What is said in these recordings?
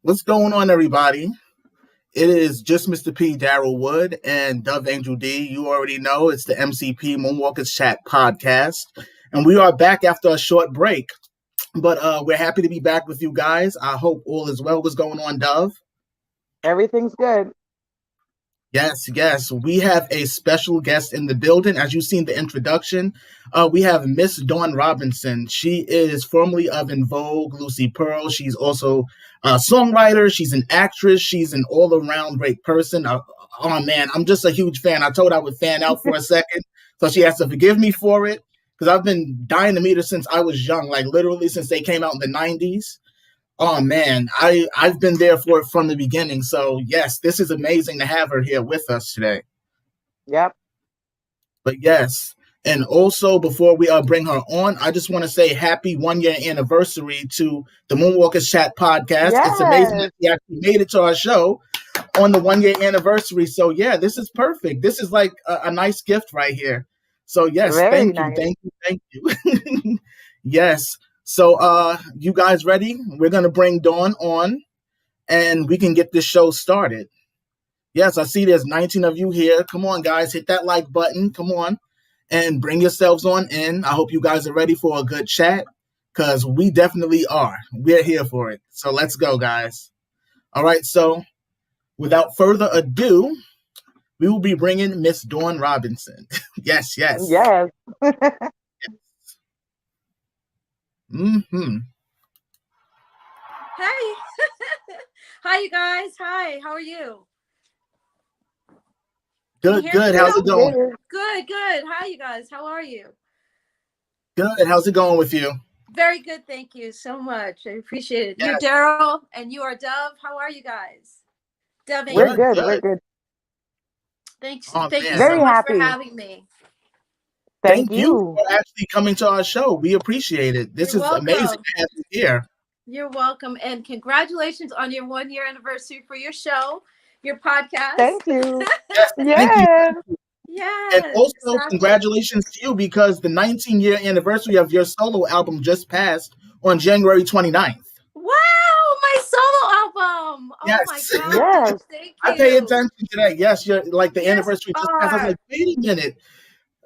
What's going on, everybody? It is just Mr. P, Daryl Wood, and Dove Angel D. You already know it's the MCP Moonwalkers Chat podcast, and we are back after a short break. But we're happy to be back with you guys. I hope all is well. What's going on, Dove? Everything's good. Yes. We have a special guest in the building. As you've seen the introduction, we have Miss Dawn Robinson. She is formerly of In Vogue, Lucy Pearl. She's also a songwriter. She's an actress. She's an all-around great person. Oh, man, I'm just a huge fan. I told her I would fan out for a second, so she has to forgive me for it because I've been dying to meet her since I was young, like literally since they came out in the 90s. Oh man, I've been there for it from the beginning. So yes, this is amazing to have her here with us today. Yep. But yes, and also before we bring her on, I just want to say happy 1 year anniversary to the Moonwalkers Chat podcast. Yes. It's amazing that she actually made it to our show on the 1 year anniversary. So yeah, this is perfect. This is like a nice gift right here. So yes, Very thank you. Yes. So you guys ready? We're gonna bring Dawn on and we can get this show started. Yes, I see there's 19 of you here. Come on, guys, hit that like button. Come on and bring yourselves on in. I hope you guys are ready for a good chat because we definitely are. We're here for it. So let's go, guys. All right, so without further ado, we will be bringing Miss Dawn Robinson. Yes. Yes. Mm-hmm. Hey. Hi, you guys. Hi, how are you? Good. How's it going? Good. Hi, you guys. How are you? Good. How's it going with you? Very good. Thank you so much. I appreciate it. Yes. You're Daryl and you are Dove. How are you guys? Dove, We're good. Thank you Very so much happy for having me. Thank you for actually coming to our show. We appreciate it. This is amazing to have you here. You're welcome. And congratulations on your 1 year anniversary for your show, your podcast. Thank you. Thank you. Yes. And also congratulations to you because the 19-year anniversary of your solo album just passed on January 29th. Wow, my solo album. Yes. Oh my God. Yes. Thank you. I pay attention to that. Yes, you're like the anniversary just passed. I was like, wait a minute.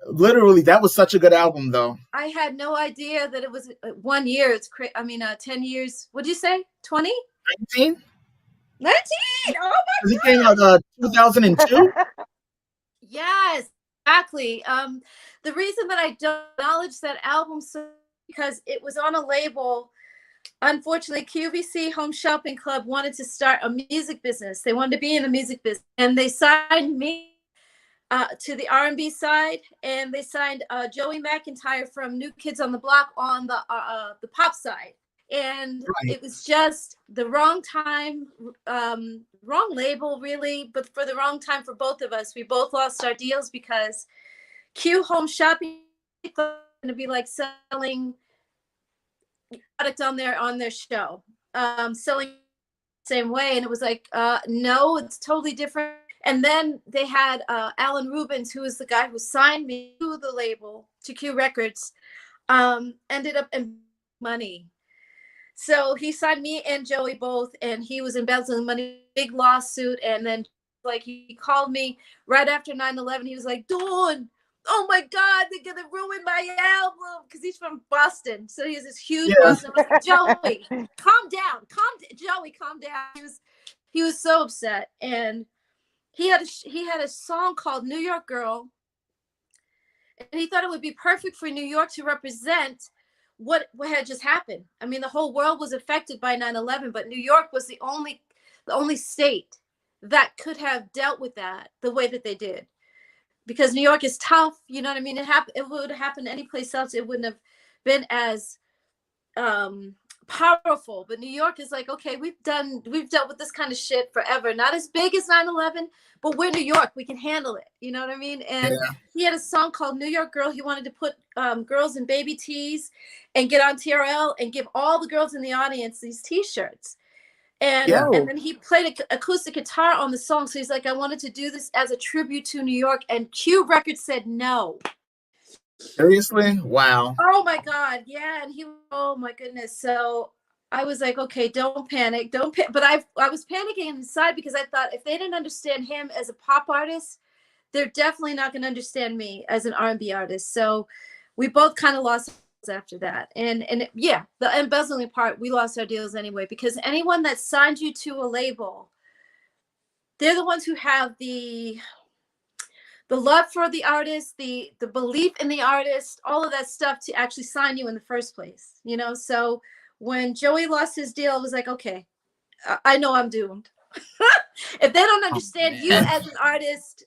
Literally, that was such a good album, though. I had no idea that it was 1 year. It's 10 years. What'd you say? 20? 19? 19! Oh my God! It came out 2002? Yes, exactly. The reason that I don't acknowledge that album so because it was on a label. Unfortunately, QVC Home Shopping Club wanted to start a music business. They wanted to be in the music business, and they signed me to the R&B side, and they signed Joey McIntyre from New Kids on the Block on the pop side. And It was just the wrong time, wrong label, really, but for the wrong time for both of us. We both lost our deals because Q Home Shopping is going to be like selling product on their show, selling the same way. And it was like, no, it's totally different. And then they had Alan Rubens, who was the guy who signed me to the label, to Q Records, ended up in money. So he signed me and Joey both, and he was embezzling money, big lawsuit. And then like he called me right after 9/11. He was like, Dawn, oh my God, they're going to ruin my album. Because he's from Boston. So he has this huge Boston. Joey, calm down. Joey, calm down. He was so upset. And he had a song called New York Girl. And he thought it would be perfect for New York to represent what had just happened. I mean, the whole world was affected by 9/11, but New York was the only state that could have dealt with that the way that they did. Because New York is tough, you know what I mean? It would have happened any place else. It wouldn't have been as powerful. But New York is like, okay, we've dealt with this kind of shit forever. Not as big as 9/11, but we're New York. We can handle it. You know what I mean? And he had a song called New York Girl. He wanted to put girls in baby tees and get on TRL and give all the girls in the audience these T-shirts. And then he played an acoustic guitar on the song. So he's like, I wanted to do this as a tribute to New York. And Q Records said no. Seriously? Wow. Oh my God. Yeah. And oh my goodness. So I was like, okay, don't panic, but I was panicking inside because I thought if they didn't understand him as a pop artist, they're definitely not going to understand me as an R&B artist. So we both kind of lost after that. And yeah, the embezzling part, we lost our deals anyway, because anyone that signed you to a label, they're the ones who have the love for the artist, the belief in the artist, all of that stuff to actually sign you in the first place, you know? So when Joey lost his deal, it was like, okay, I know I'm doomed. If they don't understand you as an artist,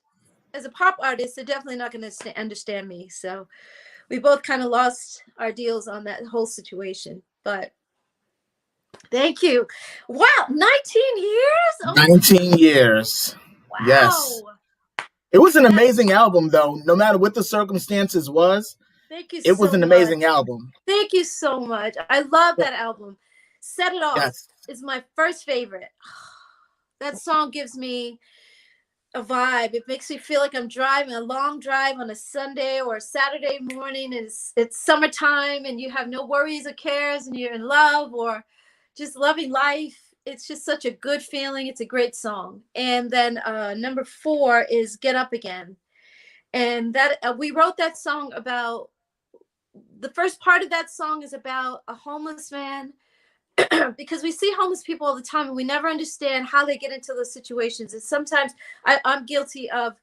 as a pop artist, they're definitely not going to understand me. So we both kind of lost our deals on that whole situation. But thank you. Wow, 19 years? Oh, 19 years. wow. Yes. It was an amazing album, though. No matter what the circumstances was, Thank you it was so an much. amazing album. Thank you so much. I love that album. Set It Off Yes. is my first favorite. That song gives me a vibe. It makes me feel like I'm driving a long drive on a Sunday or a Saturday morning, and it's summertime and you have no worries or cares and you're in love or just loving life. It's just such a good feeling. It's a great song. And then number 4 is Get Up Again. And that we wrote that song about, the first part of that song is about a homeless man because we see homeless people all the time and we never understand how they get into those situations. And sometimes I'm guilty of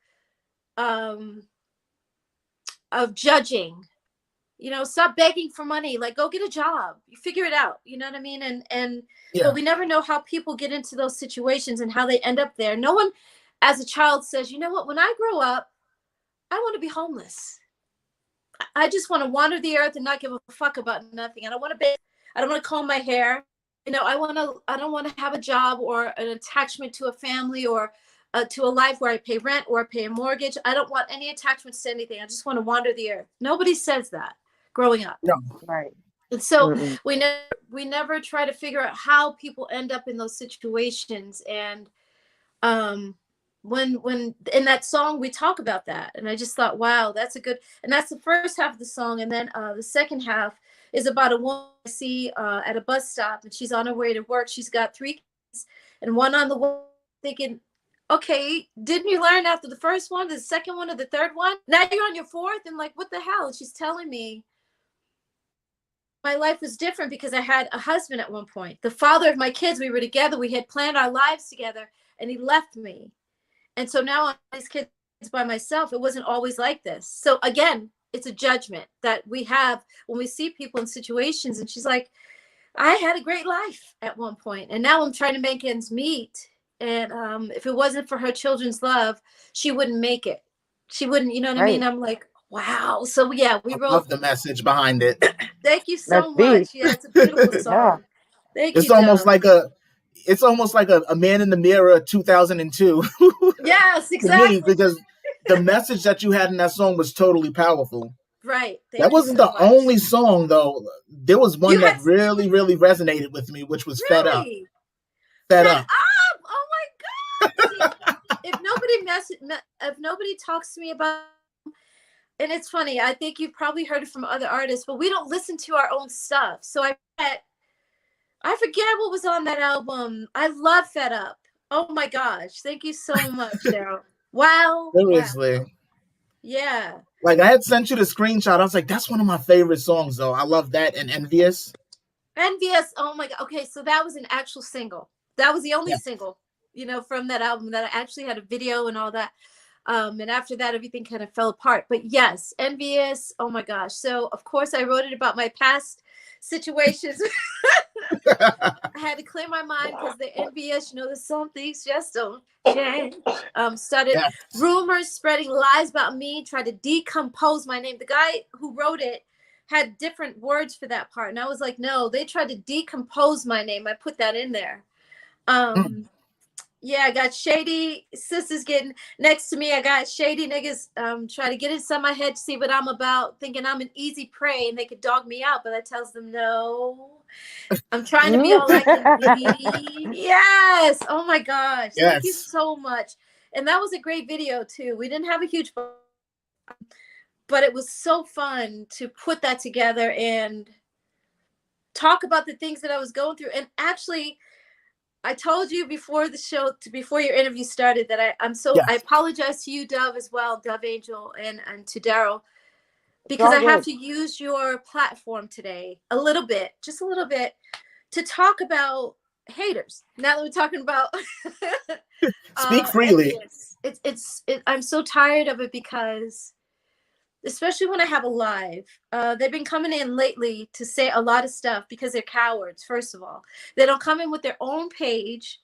judging. You know, stop begging for money. Like, go get a job. You figure it out. You know what I mean? And but we never know how people get into those situations and how they end up there. No one, as a child, says, you know what? When I grow up, I want to be homeless. I just want to wander the earth and not give a fuck about nothing. I don't want to beg. I don't want to comb my hair. You know, I don't want to have a job or an attachment to a family or to a life where I pay rent or I pay a mortgage. I don't want any attachments to anything. I just want to wander the earth. Nobody says that growing up. No. Right. And so we never try to figure out how people end up in those situations. And when in that song we talk about that, and I just thought, wow, that's a good. And that's the first half of the song, and then the second half is about a woman I see at a bus stop, and she's on her way to work. She's got 3 kids and one on the way, thinking, okay, didn't you learn after the first one, the second one, or the third one? Now you're on your 4th, and like, what the hell? And she's telling me my life was different because I had a husband at one point, the father of my kids. We were together. We had planned our lives together, and he left me. And so now I'm these kids by myself. It wasn't always like this. So again, it's a judgment that we have when we see people in situations. And she's like, I had a great life at one point, and now I'm trying to make ends meet. And if it wasn't for her children's love, she wouldn't make it. She wouldn't, you know what I mean? I'm like, wow. So yeah, we wrote. Love the message behind it. Thank you so That's much. deep. Yeah, it's a beautiful song. Yeah. Thank It's you. almost Dom. it's almost like a Man in the Mirror 2002. Yes, To exactly. me, because the message that you had in that song was totally powerful. Right. That wasn't the only song, though. There was one that really, really resonated with me, which was Fed Up. Fed Up. Oh my God. See, if nobody talks to me about, and it's funny, I think you've probably heard it from other artists, but we don't listen to our own stuff. So I forget what was on that album. I love Fed Up. Oh my gosh. Thank you so much, Daryl. Wow. Seriously. Wow. Yeah. Like, I had sent you the screenshot. I was like, that's one of my favorite songs, though. I love that. And Envious. Envious. Oh my God. Okay. So that was an actual single. That was the only single, you know, from that album that I actually had a video and all that. And after that, everything kind of fell apart. But yes, Envious. Oh my gosh. So of course I wrote it about my past situations. I had to clear my mind because they're envious. You know, there's some things just don't change. Started rumors spreading lies about me, tried to decompose my name. The guy who wrote it had different words for that part. And I was like, no, they tried to decompose my name. I put that in there. Yeah, I got shady sisters getting next to me. I got shady niggas trying to get inside my head to see what I'm about, thinking I'm an easy prey and they could dog me out. But I tells them, no, I'm trying to be all I can be. Yes. Oh my gosh. Yes. Thank you so much. And that was a great video too. We didn't have a huge, but it was so fun to put that together and talk about the things that I was going through. And actually, I told you before the show, before your interview started, that I apologize to you, Dove, as well, Dove Angel, and to Daryl, because I have to use your platform today a little bit, just a little bit, to talk about haters. Now that we're talking about speak freely. I'm so tired of it, because especially when I have a live, they've been coming in lately to say a lot of stuff because they're cowards. First of all, they don't come in with their own page,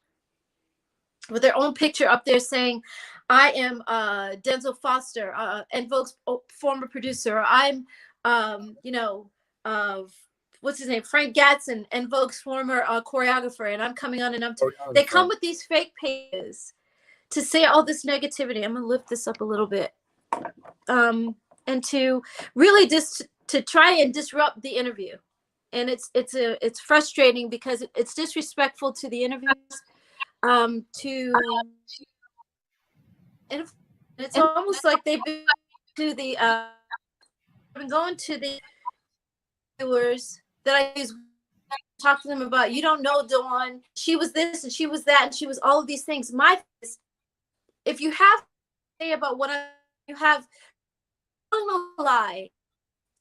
with their own picture up there saying, I am Denzel Foster, and Vogue's former producer, or I'm what's his name, Frank Gatson, and Vogue's former choreographer, and I'm coming on, and they come with these fake pages to say all this negativity. I'm gonna lift this up a little bit, and to really just to try and disrupt the interview. And it's frustrating because it's disrespectful to the interviews, and it's almost like they've been to the been going to the viewers that I use, talk to them about, you don't know Dawn, she was this and she was that and she was all of these things. If you have to say about what you have, no lie.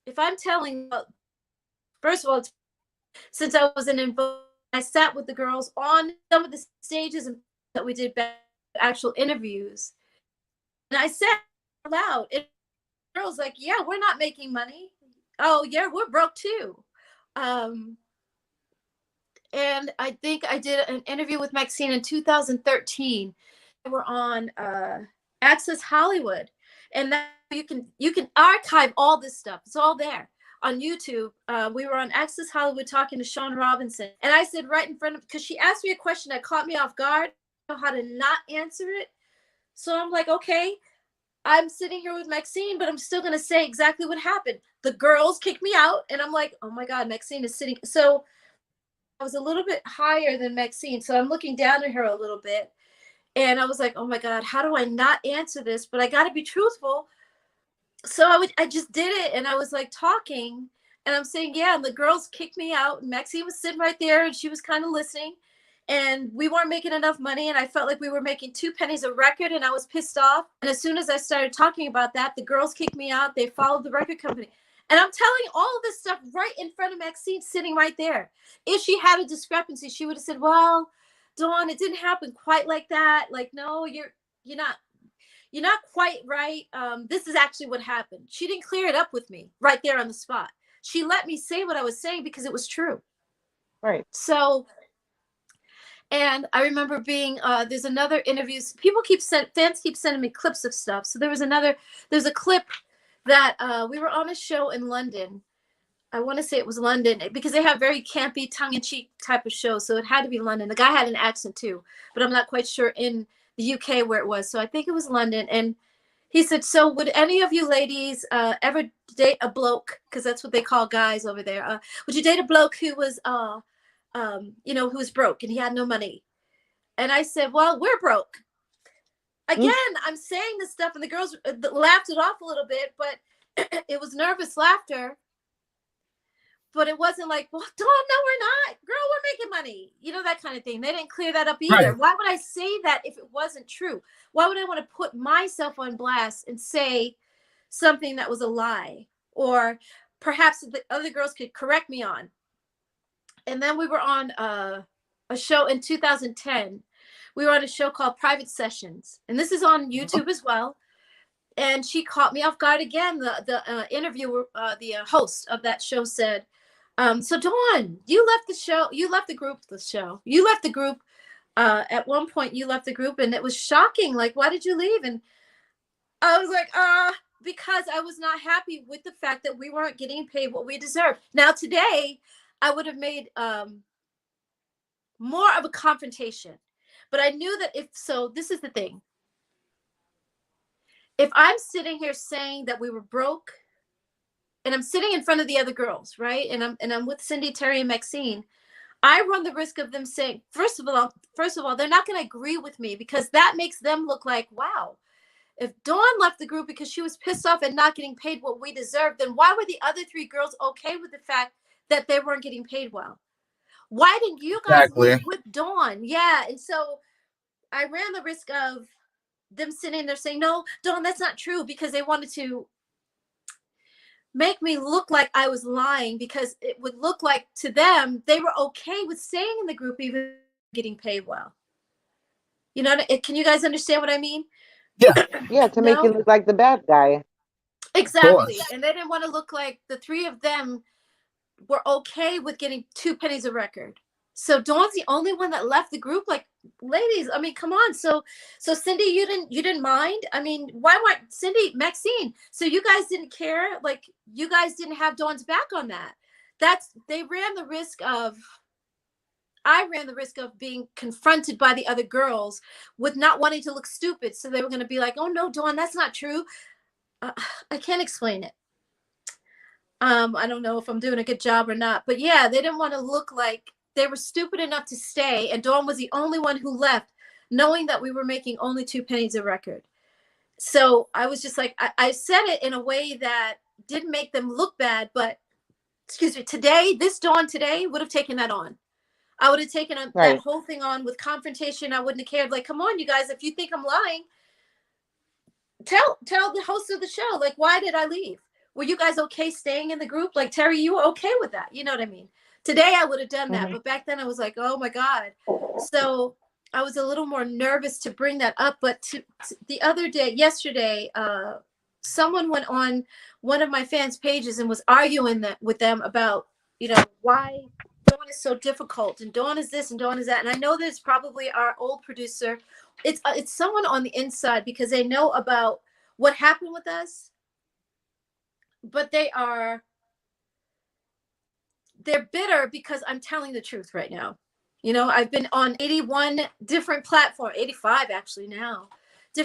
If I'm telling, first of all, since I was in Vogue, I sat with the girls on some of the stages that we did actual interviews, and I said out loud, and the girls like, yeah, we're not making money. Oh yeah, we're broke too. And I think I did an interview with Maxine in 2013. We were on Access Hollywood, and that you can archive all this stuff. It's all there on YouTube. We were on Access Hollywood talking to Sean Robinson, and I said right in front of, because she asked me a question that caught me off guard, I don't know how to not answer it. So I'm like, okay, I'm sitting here with Maxine, but I'm still going to say exactly what happened. The girls kicked me out, and I'm like, oh my God, Maxine is sitting. So I was a little bit higher than Maxine, so I'm looking down at her a little bit, and I was like, oh my God, how do I not answer this? But I got to be truthful. So I just did it, and I was like talking, and I'm saying, yeah, and the girls kicked me out, and Maxine was sitting right there, and she was kind of listening, and we weren't making enough money, and I felt like we were making 2 pennies a record, and I was pissed off. And as soon as I started talking about that, the girls kicked me out. They followed the record company. And I'm telling all of this stuff right in front of Maxine, sitting right there. If she had a discrepancy, she would have said, well, Dawn, it didn't happen quite like that. Like, no, you're not quite right. This is actually what happened. She didn't clear it up with me right there on the spot. She let me say what I was saying because it was true. Right. So, and I remember being, there's another interviews. Fans keep sending me clips of stuff. So there's a clip that we were on a show in London. I want to say it was London, because they have very campy, tongue-in-cheek type of show. So it had to be London. The guy had an accent too, but I'm not quite sure in the UK where it was. So I think it was London. And he said, so would any of you ladies ever date a bloke? Because that's what they call guys over there. Would you date a bloke who was, who was broke and he had no money? And I said, well, we're broke. Again, I'm saying this stuff, and the girls laughed it off a little bit, but it was nervous laughter. But it wasn't like, well, Dawn, no, we're not. Girl, we're making money. You know, that kind of thing. They didn't clear that up either. Right. Why would I say that if it wasn't true? Why would I want to put myself on blast and say something that was a lie? Or perhaps the other girls could correct me on. And then we were on a show in 2010. We were on a show called Private Sessions. And this is on YouTube as well. And she caught me off guard again. The interviewer, the host of that show said, so Dawn, you left the show. You left the group. You left the group. At one point, you left the group, and it was shocking. Like, why did you leave? And I was like, because I was not happy with the fact that we weren't getting paid what we deserved. Now, today, I would have made more of a confrontation. But I knew that this is the thing. If I'm sitting here saying that we were broke, and I'm sitting in front of the other girls, right? And I'm with Cindy, Terry, and Maxine, I run the risk of them saying, first of all, they're not going to agree with me, because that makes them look like, wow, if Dawn left the group because she was pissed off and not getting paid what we deserved, then why were the other 3 girls okay with the fact that they weren't getting paid well. Why didn't you guys Exactly. leave with Dawn? Yeah. And so I ran the risk of them sitting there saying, no, Dawn, that's not true, because they wanted to make me look like I was lying, because it would look like to them they were okay with staying in the group even getting paid well. You know, can you guys understand what I mean? Yeah, Yeah, to make you No? look like the bad guy. Exactly. course. And they didn't want to look like the three of them were okay with getting 2 pennies a record. So Dawn's the only one that left the group. Like, ladies, I mean, come on. So Cindy, you didn't mind? I mean, why weren't Cindy, Maxine? So you guys didn't care? Like, you guys didn't have Dawn's back on that. They ran the risk of, I ran the risk of being confronted by the other girls with not wanting to look stupid. So they were going to be like, oh no, Dawn, that's not true. I can't explain it. I don't know if I'm doing a good job or not, but yeah, they didn't want to look like they were stupid enough to stay. And Dawn was the only one who left, knowing that we were making only 2 pennies a record. So I was just like, I said it in a way that didn't make them look bad, but excuse me, this Dawn today would have taken that on. I would have taken that whole thing on with confrontation. I wouldn't have cared. Like, come on, you guys, if you think I'm lying, tell the host of the show, like, why did I leave? Were you guys okay staying in the group? Like, Terry, you were okay with that? You know what I mean? Today I would have done that, but back then I was like, oh my God. So I was a little more nervous to bring that up. But the other day, yesterday, someone went on one of my fans' pages and was arguing with them about, you know, why Dawn is so difficult, and Dawn is this and Dawn is that. And I know that it's probably our old producer. It's someone on the inside, because they know about what happened with us, but they're bitter because I'm telling the truth right now. You know, I've been on 81 different platforms, 85 actually now.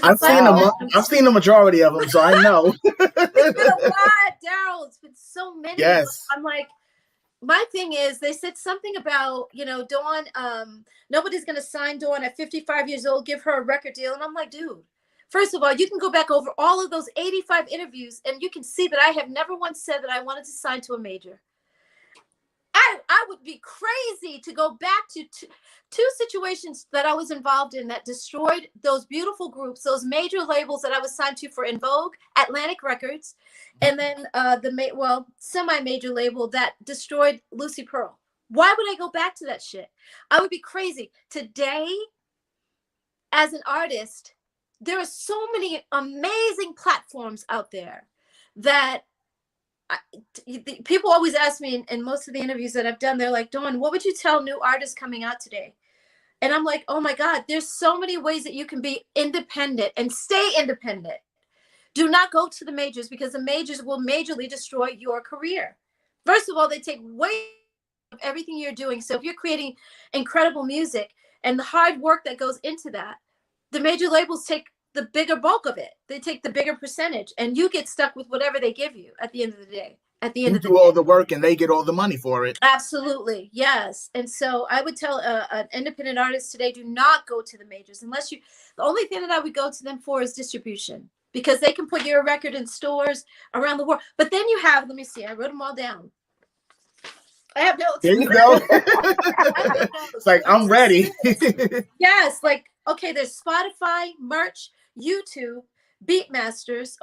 I've seen the majority of them, so I know. It's been a lot, Daryl. It's been so many. Yes. I'm like, my thing is, they said something about, you know, Dawn, nobody's going to sign Dawn at 55 years old, give her a record deal. And I'm like, dude, first of all, you can go back over all of those 85 interviews and you can see that I have never once said that I wanted to sign to a major. I would be crazy to go back to two situations that I was involved in that destroyed those beautiful groups, those major labels that I was signed to for In Vogue, Atlantic Records, and then semi-major label that destroyed Lucy Pearl. Why would I go back to that shit? I would be crazy. Today, as an artist, there are so many amazing platforms out there that people always ask me in most of the interviews that I've done, they're like, Dawn, what would you tell new artists coming out today? And I'm like, oh my God, there's so many ways that you can be independent and stay independent. Do not go to the majors, because the majors will majorly destroy your career. First of all, they take way of everything you're doing. So if you're creating incredible music and the hard work that goes into that, the major labels take the bigger bulk of it. They take the bigger percentage, and you get stuck with whatever they give you at the end of the day. You do all the work and they get all the money for it. Absolutely. Yes. And so I would tell an independent artist today, do not go to the majors unless the only thing that I would go to them for is distribution, because they can put your record in stores around the world. But then you have, let me see, I wrote them all down. I have notes. There you go. It's like, I'm ready. Yes. Like, okay, there's Spotify, merch, YouTube, BeatStars,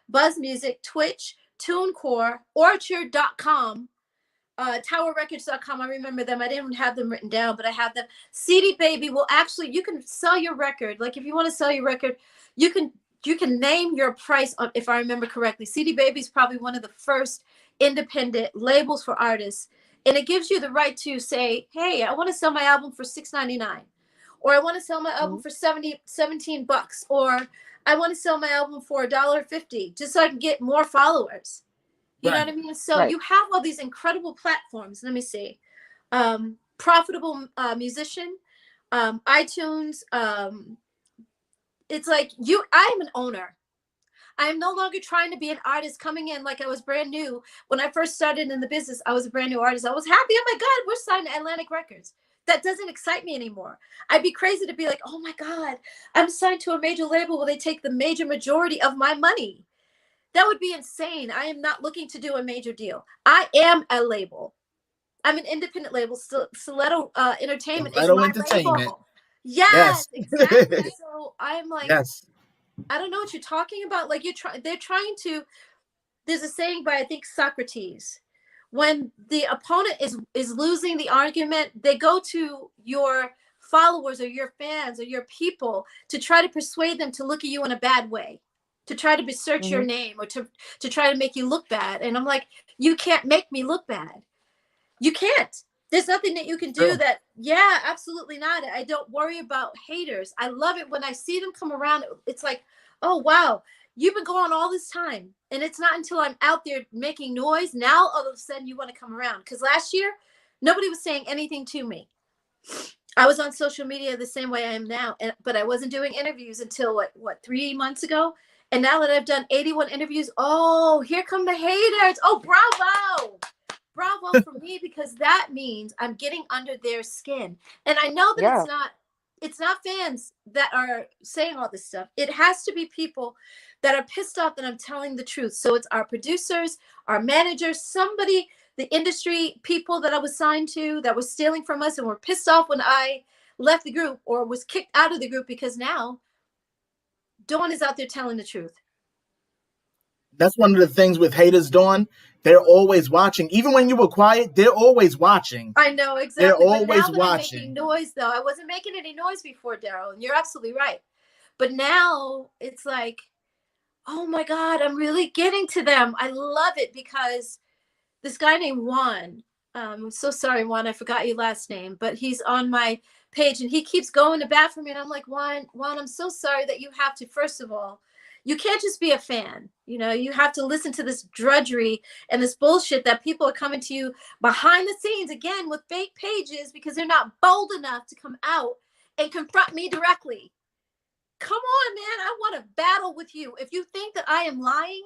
Buzz Music, Twitch, TuneCore, Orchard.com, TowerRecords.com. I remember them. I didn't have them written down, but I have them. CD Baby will actually, you can sell your record. Like, if you want to sell your record, you can name your price on, if I remember correctly. CD Baby is probably one of the first independent labels for artists, and it gives you the right to say, hey, I want to sell my album for $6.99, or I want to sell my album for $17, or I want to sell my album for $1.50, just so I can get more followers. You know what I mean? So you have all these incredible platforms. Let me see. Profitable Musician, iTunes. It's like I'm an owner. I am no longer trying to be an artist coming in like I was brand new. When I first started in the business, I was a brand new artist. I was happy. Oh my God, we're signed to Atlantic Records. That doesn't excite me anymore. I'd be crazy to be like, oh my God, I'm signed to a major label where they take the major majority of my money. That would be insane. I am not looking to do a major deal. I am a label. I'm an independent label. Stiletto Entertainment is Stiletto my Entertainment. label. Yes, Yes. exactly. So I'm like, Yes. I don't know what you're talking about. Like they're trying to. There's a saying by I think Socrates. When the opponent is losing the argument, they go to your followers or your fans or your people to try to persuade them to look at you in a bad way, to try to besmirch your Mhm. name or to try to make you look bad. And I'm like, you can't make me look bad. You can't. There's nothing that you can do True. that, yeah, absolutely not. I don't worry about haters. I love it when I see them come around. It's like, oh, wow, you've been going all this time. And it's not until I'm out there making noise, now all of a sudden you want to come around. Because last year, nobody was saying anything to me. I was on social media the same way I am now, but I wasn't doing interviews until what 3 months ago. And now that I've done 81 interviews, oh, here come the haters. Oh, bravo. Bravo for me, because that means I'm getting under their skin. And I know that Yeah. it's not fans that are saying all this stuff. It has to be people that are pissed off that I'm telling the truth. So it's our producers, our managers, somebody, the industry people that I was signed to that was stealing from us and were pissed off when I left the group or was kicked out of the group, because now Dawn is out there telling the truth. That's one of the things with haters, Dawn. They're always watching. Even when you were quiet, they're always watching. I know, exactly. They're But now always that I'm making watching. noise, though, I wasn't making any noise before, Daryl, and you're absolutely right. But now it's like, oh my God, I'm really getting to them. I love it, because this guy named Juan, I'm so sorry, Juan, I forgot your last name, but he's on my page and he keeps going to bat for me. And I'm like, Juan, I'm so sorry that you have to, first of all, you can't just be a fan. You know, you have to listen to this drudgery and this bullshit that people are coming to you behind the scenes, again, with fake pages, because they're not bold enough to come out and confront me directly. Come on, man. I want to battle with you. If you think that I am lying,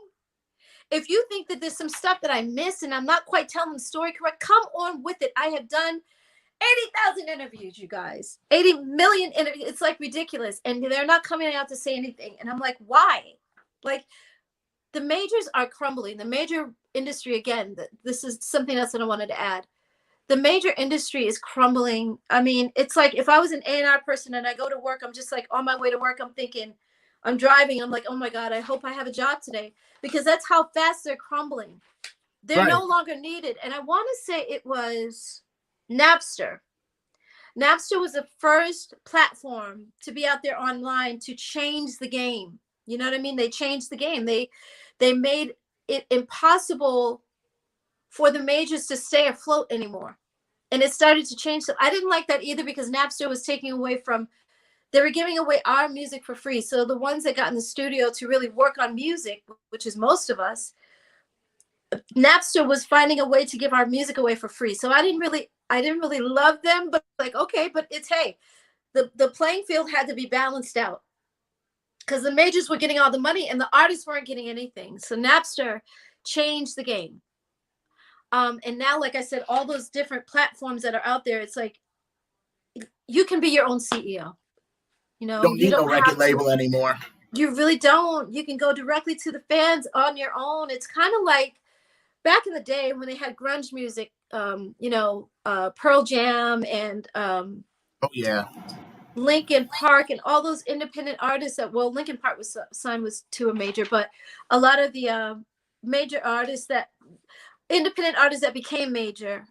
if you think that there's some stuff that I missed and I'm not quite telling the story correct, come on with it. I have done 80,000 interviews, you guys. 80 million interviews. It's like ridiculous. And they're not coming out to say anything. And I'm like, why? Like, the majors are crumbling. The major industry, again, this is something else that I wanted to add. The major industry is crumbling. I mean, it's like if I was an A&R person and I go to work, I'm just like on my way to work, I'm thinking, I'm driving, I'm like, oh my God, I hope I have a job today, because that's how fast they're crumbling. They're Right. no longer needed. And I want to say it was Napster. Napster was the first platform to be out there online to change the game. You know what I mean? They changed the game. They made it impossible for the majors to stay afloat anymore. And it started to change. So I didn't like that either, because Napster was taking away from, they were giving away our music for free. So the ones that got in the studio to really work on music, which is most of us, Napster was finding a way to give our music away for free. So I didn't really love them, but like, okay, but it's, hey, the playing field had to be balanced out, because the majors were getting all the money and the artists weren't getting anything. So Napster changed the game. And now, like I said, all those different platforms that are out there, it's like you can be your own CEO. You know, Don't you need no don't record have to. label anymore. You really don't. You can go directly to the fans on your own. It's kind of like back in the day when they had grunge music, Pearl Jam and Oh yeah. Linkin Park and all those independent artists that, well, Linkin Park was signed to a major, but a lot of the major artists that, independent artists that became major,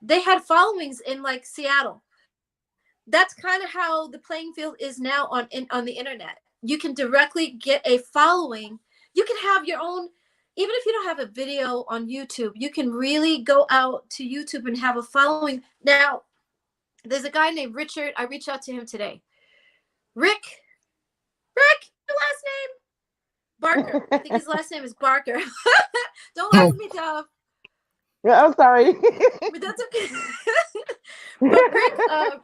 they had followings in like Seattle. That's kind of how the playing field is now on the internet. You can directly get a following. You can have your own, even if you don't have a video on YouTube, you can really go out to YouTube and have a following. Now, there's a guy named Richard. I reached out to him today. Rick, your last name? Barker. I think his last name is Barker. Don't laugh at me, Dove. Yeah, I'm sorry. But that's okay. But Rick,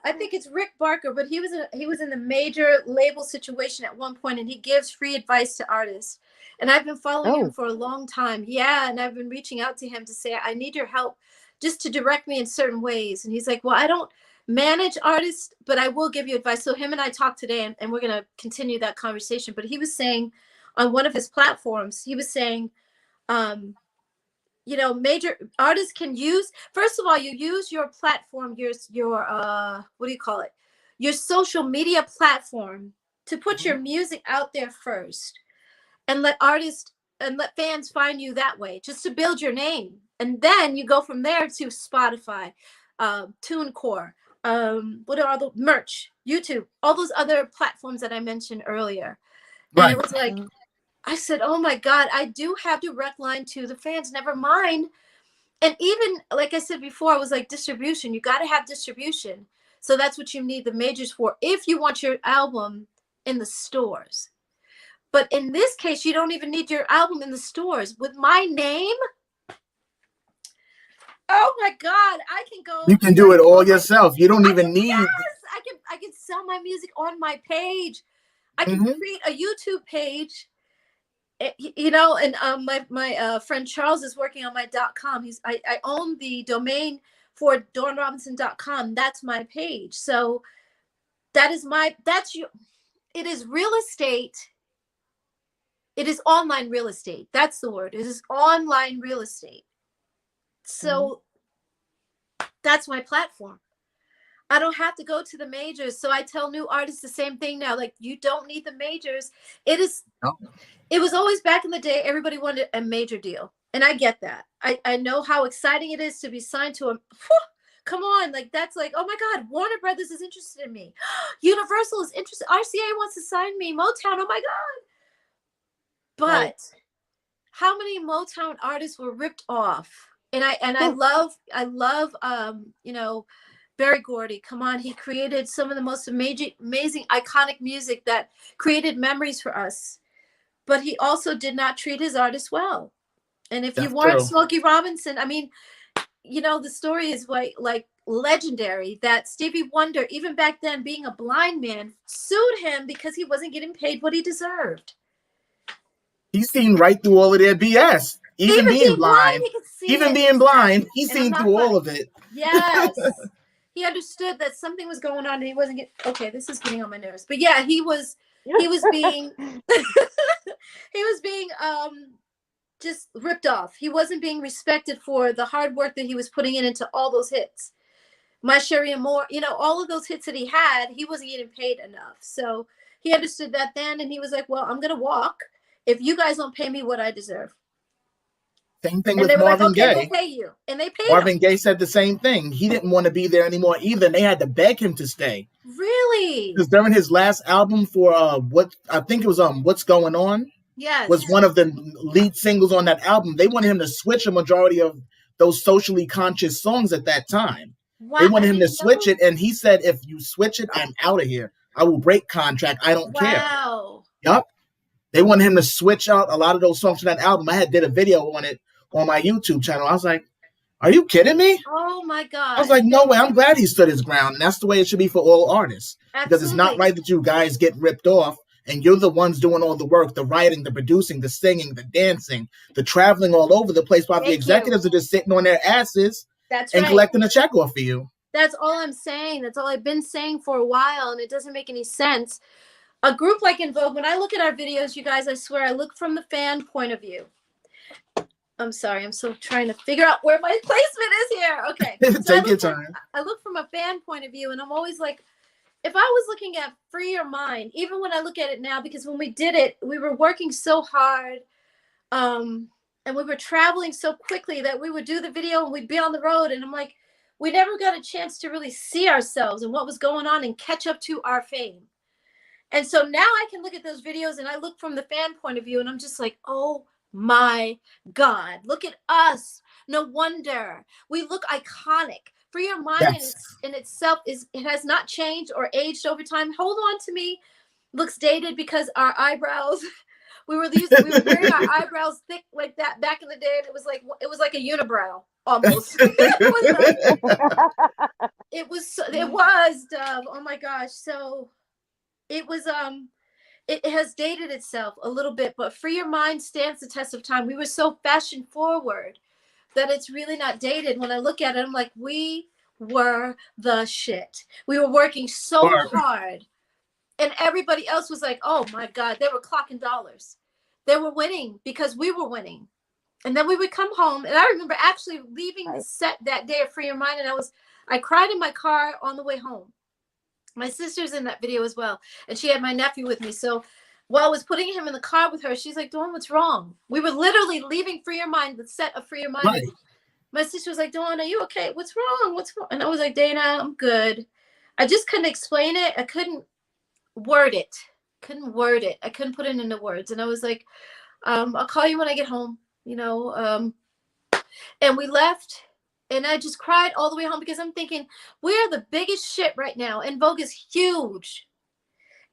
I think it's Rick Barker, but he was in the major label situation at one point, and he gives free advice to artists. And I've been following him for a long time. Yeah, and I've been reaching out to him to say, I need your help just to direct me in certain ways. And he's like, well, I don't manage artists, but I will give you advice. So him and I talked today, and we're going to continue that conversation. But he was saying on one of his platforms. He was saying, you know, major artists can use, first of all, you use your platform, your what do you call it? Your social media platform to put your music out there first, and let artists and let fans find you that way, just to build your name. And then you go from there to Spotify, TuneCore, what are all the merch, YouTube, all those other platforms that I mentioned earlier. And Right. it was like, I said, oh my God, I do have direct line to the fans, never mind. And even like I said before, I was like, distribution, you got to have distribution. So that's what you need the majors for if you want your album in the stores. But in this case, you don't even need your album in the stores. With my name, oh my God, I can go. You can do it all yourself. You don't even need. Yes, I can sell my music on my page. I can create a YouTube page. You know, and my friend Charles is working on my .com. I own the domain for dawnrobinson.com. That's my page. So that's you. It is real estate. It is online real estate. That's the word. It is online real estate. So that's my platform. I don't have to go to the majors. So I tell new artists the same thing now. Like, you don't need the majors. It is. No. It was always back in the day, everybody wanted a major deal. And I get that. I know how exciting it is to be signed to a, whew, come on, like that's like, oh my God, Warner Brothers is interested in me. Universal is interested. RCA wants to sign me. Motown, oh my God. But how many Motown artists were ripped off? And I love you know, Berry Gordy. Come on, he created some of the most amazing, iconic music that created memories for us. But he also did not treat his artists well. And if you weren't Smokey Robinson, I mean, you know, the story is like legendary that Stevie Wonder, even back then being a blind man, sued him because he wasn't getting paid what he deserved. He's seen right through all of their BS. Even being blind, he could see even it. being blind, he's seen through all of it. Yes. He understood that something was going on and he wasn't getting, okay, this is getting on my nerves. But yeah, he was being he was being just ripped off. He wasn't being respected for the hard work that he was putting into all those hits. My Sherry and More, you know, all of those hits that he had, he wasn't getting paid enough. So he understood that then, and he was like, well, I'm going to walk if you guys don't pay me what I deserve. Same thing with Marvin Gaye. We'll pay you. And they paid Marvin him. Gaye said the same thing. He didn't want to be there anymore either. And they had to beg him to stay. Really? Because during his last album for what I think it was What's Going On, yes, was one of the lead singles on that album. They wanted him to switch a majority of those socially conscious songs at that time. Wow. They wanted him to switch it, and he said, if you switch it, I'm out of here. I will break contract. I don't care. Wow. Yup. They wanted him to switch out a lot of those songs from that album. I did a video on it on my YouTube channel. I was like, are you kidding me? Oh my God. I was like, no way. I'm glad he stood his ground. And that's the way it should be for all artists. Absolutely. Because it's not right that you guys get ripped off and you're the ones doing all the work, the writing, the producing, the singing, the dancing, the traveling all over the place while the executives are just sitting on their asses collecting a check off of you. That's all I'm saying. That's all I've been saying for a while, and it doesn't make any sense. A group like In Vogue, when I look at our videos, you guys, I swear, I look from the fan point of view. I'm sorry. I'm still trying to figure out where my placement is here. Okay. Take your time. I look from a fan point of view, and I'm always like, if I was looking at Free Your Mind, even when I look at it now, because when we did it, we were working so hard, and we were traveling so quickly that we would do the video and we'd be on the road. And I'm like, we never got a chance to really see ourselves and what was going on and catch up to our fame. And so now I can look at those videos and I look from the fan point of view and I'm just like, oh my God, look at us. No wonder we look iconic. Free Your Mind in itself it has not changed or aged over time. Hold On to Me looks dated because our eyebrows, we were wearing our eyebrows thick like that back in the day, and it was like a unibrow almost. It was Dove. Oh my gosh. So it was it has dated itself a little bit, but Free Your Mind stands the test of time. We were so fashion forward that it's really not dated. When I look at it, I'm like, we were the shit. We were working so hard. And everybody else was like, oh my God, they were clocking dollars. They were winning because we were winning. And then we would come home, and I remember actually leaving the set that day of Free Your Mind, and I cried in my car on the way home. My sister's in that video as well, and she had my nephew with me. So while I was putting him in the car with her, she's like, Dawn, what's wrong? We were literally leaving Free Your Mind, the set of Free Your Mind. Right. My sister was like, Dawn, are you okay? What's wrong? What's wrong? And I was like, Dana, I'm good. I just couldn't explain it. I couldn't word it. I couldn't put it into words. And I was like, I'll call you when I get home, you know. And we left. And I just cried all the way home because I'm thinking, we're the biggest shit right now. And Vogue is huge.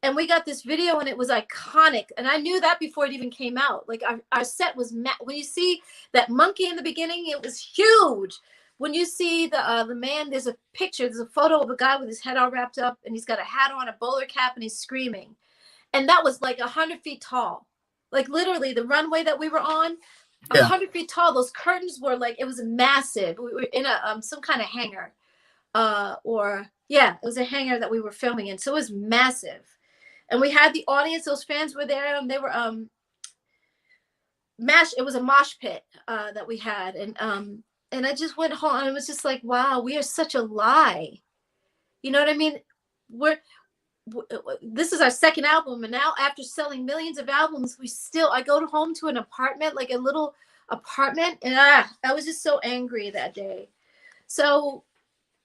And we got this video and it was iconic. And I knew that before it even came out. Like our set was, when you see that monkey in the beginning, it was huge. When you see the man, there's a picture, there's a photo of a guy with his head all wrapped up and he's got a hat on, a bowler cap, and he's screaming. And that was like 100 feet tall. Like literally the runway that we were on, 100 feet tall. Those curtains were like, it was massive. We were in a some kind of hangar, it was a hangar that we were filming in. So it was massive, and we had the audience. Those fans were there, and they were It was a mosh pit that we had, and I just went home, and it was just like, wow, we are such a lie. You know what I mean? This is our second album, and now after selling millions of albums, I go home to an apartment, like a little apartment, and I was just so angry that day. So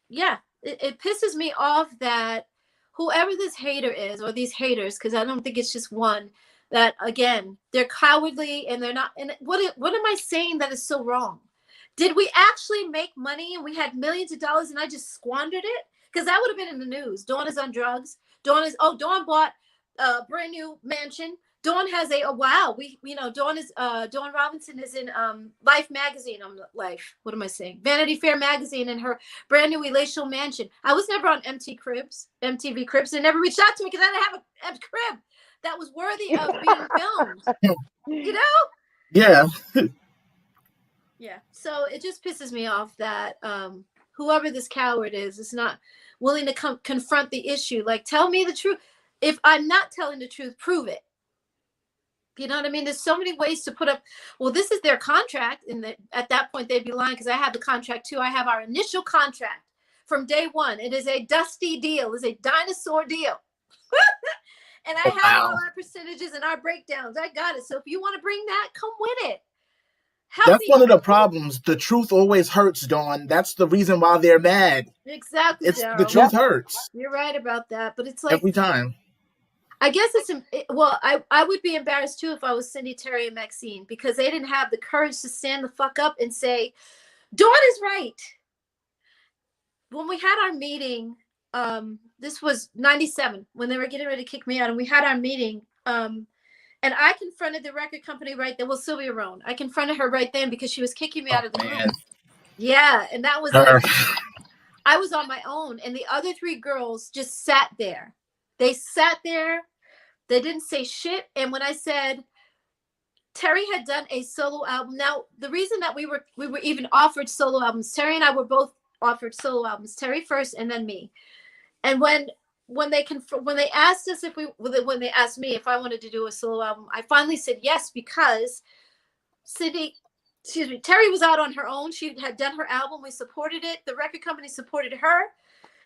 yeah, it pisses me off that whoever this hater is, or these haters, because I don't think it's just one, that again, they're cowardly and they're not. And what am I saying that is so wrong? Did we actually make money and we had millions of dollars and I just squandered it? Because that would have been in the news. Dawn is on drugs. Dawn bought a brand new mansion. Dawn has Dawn Robinson is in Life magazine. What am I saying? Vanity Fair magazine, in her brand new relational mansion. I was never on MTV Cribs. They never reached out to me because I didn't have a crib that was worthy of being filmed. You know? Yeah. Yeah. So it just pisses me off that whoever this coward is not willing to confront the issue. Like, tell me the truth. If I'm not telling the truth, prove it. You know what I mean? There's so many ways to put up. Well, this is their contract, and at that point they'd be lying, because I have the contract too. I have our initial contract from day one. It is a dusty deal. It's a dinosaur deal. And I have all our percentages and our breakdowns. I got it. So if you want to bring that, come with it. That's one of the problems. The truth always hurts, Dawn. That's the reason why they're mad. Exactly. The truth hurts. You're right about that. But it's like every time. I guess I would be embarrassed too if I was Cindy, Terry, and Maxine, because they didn't have the courage to stand the fuck up and say, Dawn is right. When we had our meeting, this was 97, when they were getting ready to kick me out, and we had our meeting, and I confronted the record company right there. Well, Sylvia Rohn. I confronted her right then because she was kicking me out of the room. Yeah, and that was like, I was on my own, and the other three girls just sat there. They sat there. They didn't say shit. And when I said Terry had done a solo album, now the reason that we were even offered solo albums, Terry and I were both offered solo albums. Terry first, and then me. And when they asked us when they asked me if I wanted to do a solo album, I finally said yes, because Terry was out on her own. She had done her album. We supported it. The record company supported her,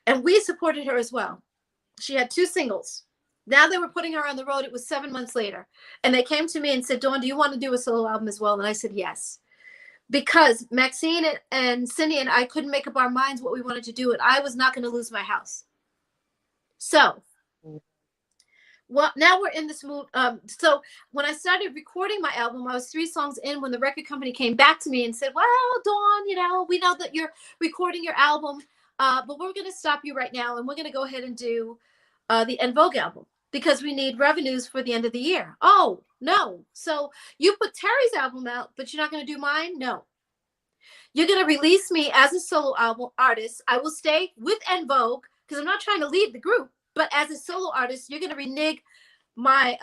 and we supported her as well. She had 2 singles. Now they were putting her on the road. It was 7 months later. And they came to me and said, Dawn, do you want to do a solo album as well? And I said, yes. Because Maxine and Cindy and I couldn't make up our minds what we wanted to do. And I was not going to lose my house. So, well, now we're in this mood. So when I started recording my album, I was 3 songs in when the record company came back to me and said, well, Dawn, we know that you're recording your album. But we're going to stop you right now, and we're going to go ahead and do the En Vogue album, because we need revenues for the end of the year. Oh, no. So you put Terry's album out, but you're not going to do mine? No. You're going to release me as a solo album artist. I will stay with En Vogue, because I'm not trying to lead the group, but as a solo artist, you're going to renege my,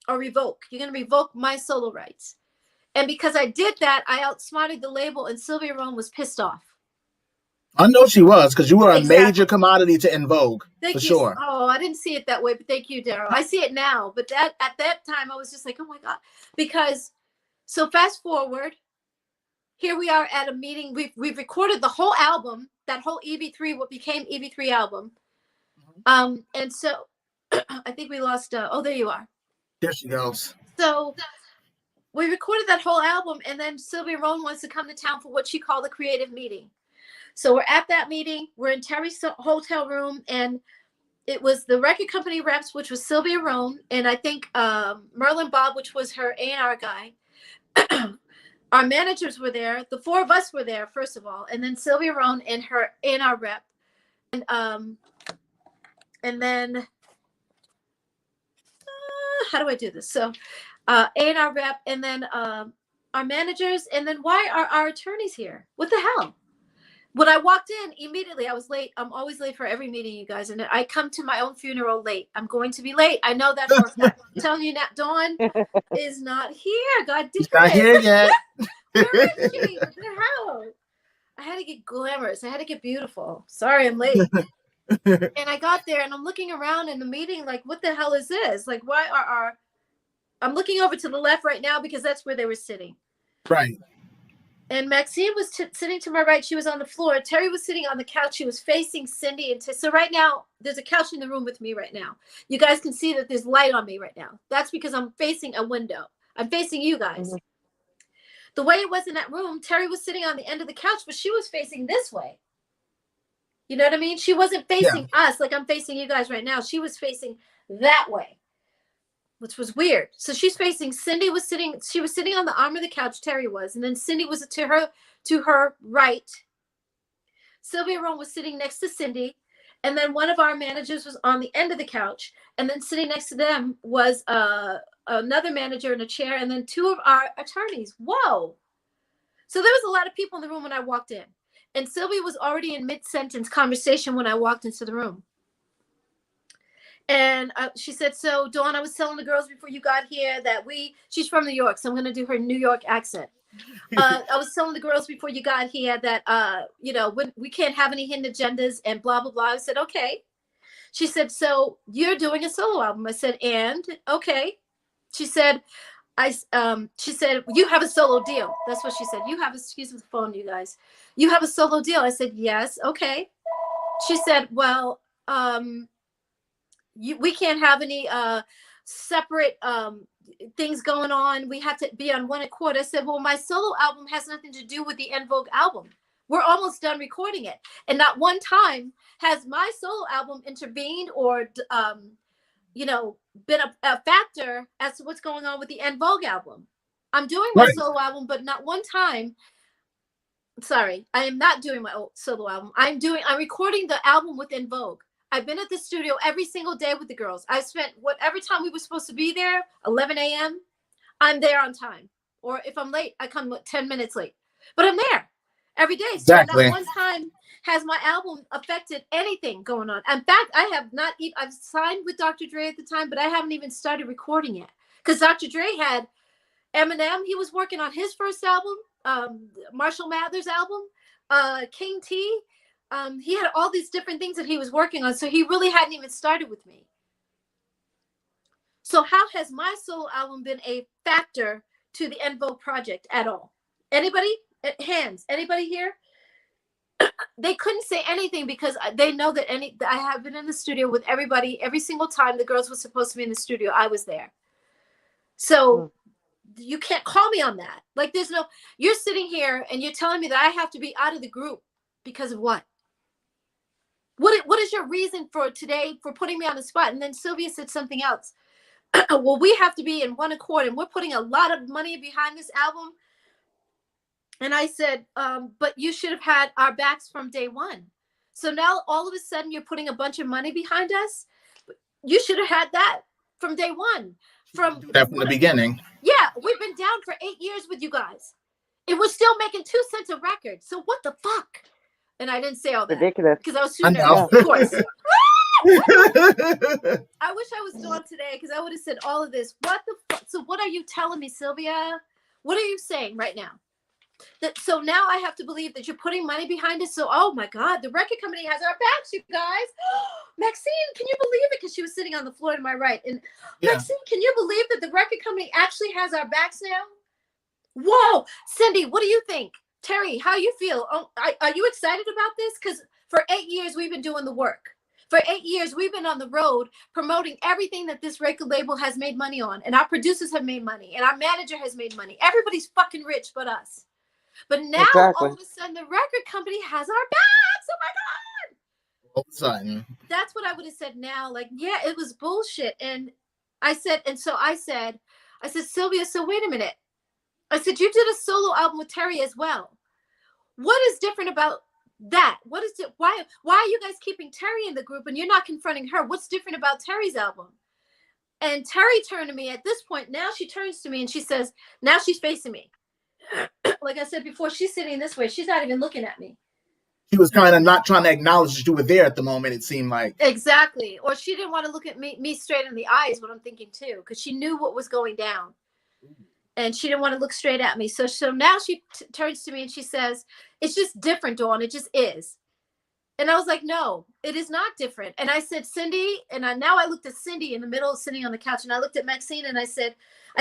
or revoke. You're going to revoke my solo rights. And because I did that, I outsmarted the label, and Sylvia Rohn was pissed off. I know she was, because you were a Exactly. major commodity to En Vogue. Thank for you. sure. Oh, I didn't see it that way, but thank you, Daryl. I see it now, but at that time I was just like, oh my God. Because so fast forward, here we are at a meeting. We've recorded the whole album, that whole EV3, what became EV3 album. And so I think we lost oh, there you are. There she goes. So we recorded that whole album, and then Sylvia Rohn wants to come to town for what she called a creative meeting. So we're at that meeting. We're in Terry's hotel room, and it was the record company reps, which was Sylvia Rohn, and I think Merlin Bob, which was her A&R guy. Our managers were there. The four of us were there, first of all, and then Sylvia Rohn and her A&R rep, and then how do I do this? So A&R rep, and then our managers, and then why are our attorneys here? What the hell? When I walked in, immediately I was late. I'm always late for every meeting, you guys, and I come to my own funeral late. I'm going to be late. I know that for a fact. I'm telling you now, Dawn is not here. God damn it. She's not here yet. Where is she? What the hell? I had to get glamorous. I had to get beautiful. Sorry, I'm late. And I got there, and I'm looking around in the meeting like, what the hell is this? Like, why are our... I'm looking over to the left right now because that's where they were sitting. Right. And Maxine was sitting to my right. She was on the floor. Terry was sitting on the couch. She was facing Cindy. And so right now, there's a couch in the room with me right now. You guys can see that there's light on me right now. That's because I'm facing a window. I'm facing you guys. Mm-hmm. The way it was in that room, Terry was sitting on the end of the couch, but she was facing this way. You know what I mean? She wasn't facing us like I'm facing you guys right now. She was facing that way, which was weird. So she's facing, Cindy was sitting, she was sitting on the arm of the couch, Terry was, and then Cindy was to her right. Sylvia Rohn was sitting next to Cindy, and then one of our managers was on the end of the couch, and then sitting next to them was another manager in a chair, and then two of our attorneys. Whoa. So there was a lot of people in the room when I walked in, and Sylvia was already in mid-sentence conversation when I walked into the room. And she said, so Dawn, I was telling the girls before you got here that she's from New York, so I'm going to do her New York accent. I was telling the girls before you got here that, we can't have any hidden agendas and blah, blah, blah. I said, okay. She said, so you're doing a solo album. I said, and okay. She said, you have a solo deal. That's what she said. Excuse me, the phone, you guys. You have a solo deal. I said, yes. Okay. She said, well, we can't have any separate things going on. We have to be on one accord. I said, well, my solo album has nothing to do with the En Vogue album. We're almost done recording it. And not one time has my solo album intervened or, been a factor as to what's going on with the En Vogue album. I'm doing my solo album, but not one time. Sorry, I am not doing my solo album. I'm recording the album with En Vogue. I've been at the studio every single day with the girls. I spent whatever time we were supposed to be there, 11 a.m., I'm there on time. Or if I'm late, I come 10 minutes late. But I'm there every day. So not one time has my album affected anything going on. In fact, I have not even, I've signed with Dr. Dre at the time, but I haven't even started recording yet. Because Dr. Dre had Eminem. He was working on his first album, Marshall Mathers album, King T. He had all these different things that he was working on. So he really hadn't even started with me. So how has my solo album been a factor to the En Vogue project at all? Anybody? Hands. Anybody here? They couldn't say anything because they know that I have been in the studio with everybody. Every single time the girls were supposed to be in the studio, I was there. So you can't call me on that. Like you're sitting here and you're telling me that I have to be out of the group because of what? What is your reason for today for putting me on the spot? And then Sylvia said something else. Well, we have to be in one accord, and we're putting a lot of money behind this album. And I said, but you should have had our backs from day one. So now all of a sudden you're putting a bunch of money behind us. You should have had that from day one. From the beginning. Yeah, we've been down for 8 years with you guys. And we're still making 2 cents a record. So what the fuck? And I didn't say all that. Ridiculous. Because I was too nervous, of course. I wish I was Dawn today because I would have said all of this. What the fuck? So what are you telling me, Sylvia? What are you saying right now? So now I have to believe that you're putting money behind it. So, oh my God, the record company has our backs, you guys. Maxine, can you believe it? Because she was sitting on the floor to my right. And Maxine, can you believe that the record company actually has our backs now? Whoa, Cindy, what do you think? Terry, how you feel? Oh, are you excited about this? Because for 8 years, we've been doing the work. For 8 years, we've been on the road promoting everything that this record label has made money on. And our producers have made money. And our manager has made money. Everybody's fucking rich but us. But now, all of a sudden, the record company has our backs. Oh, my God. All of a sudden. That's what I would have said now. Like, yeah, it was bullshit. And I said, Sylvia, so wait a minute. I said, you did a solo album with Terry as well. What is different about that? What is it? Why are you guys keeping Terry in the group and you're not confronting her? What's different about Terry's album? And Terry turned to me at this point. Now she turns to me and she says, now she's facing me. Like I said before, she's sitting this way. She's not even looking at me. She was kind of not trying to acknowledge that you were there at the moment, it seemed like. Exactly. Or she didn't want to look at me straight in the eyes, what I'm thinking too, because she knew what was going down. And she didn't want to look straight at me. So now she turns to me and she says, it's just different, Dawn. It just is. And I was like, no, it is not different. And I said, Cindy, and now I looked at Cindy in the middle, sitting on the couch, and I looked at Maxine and I said,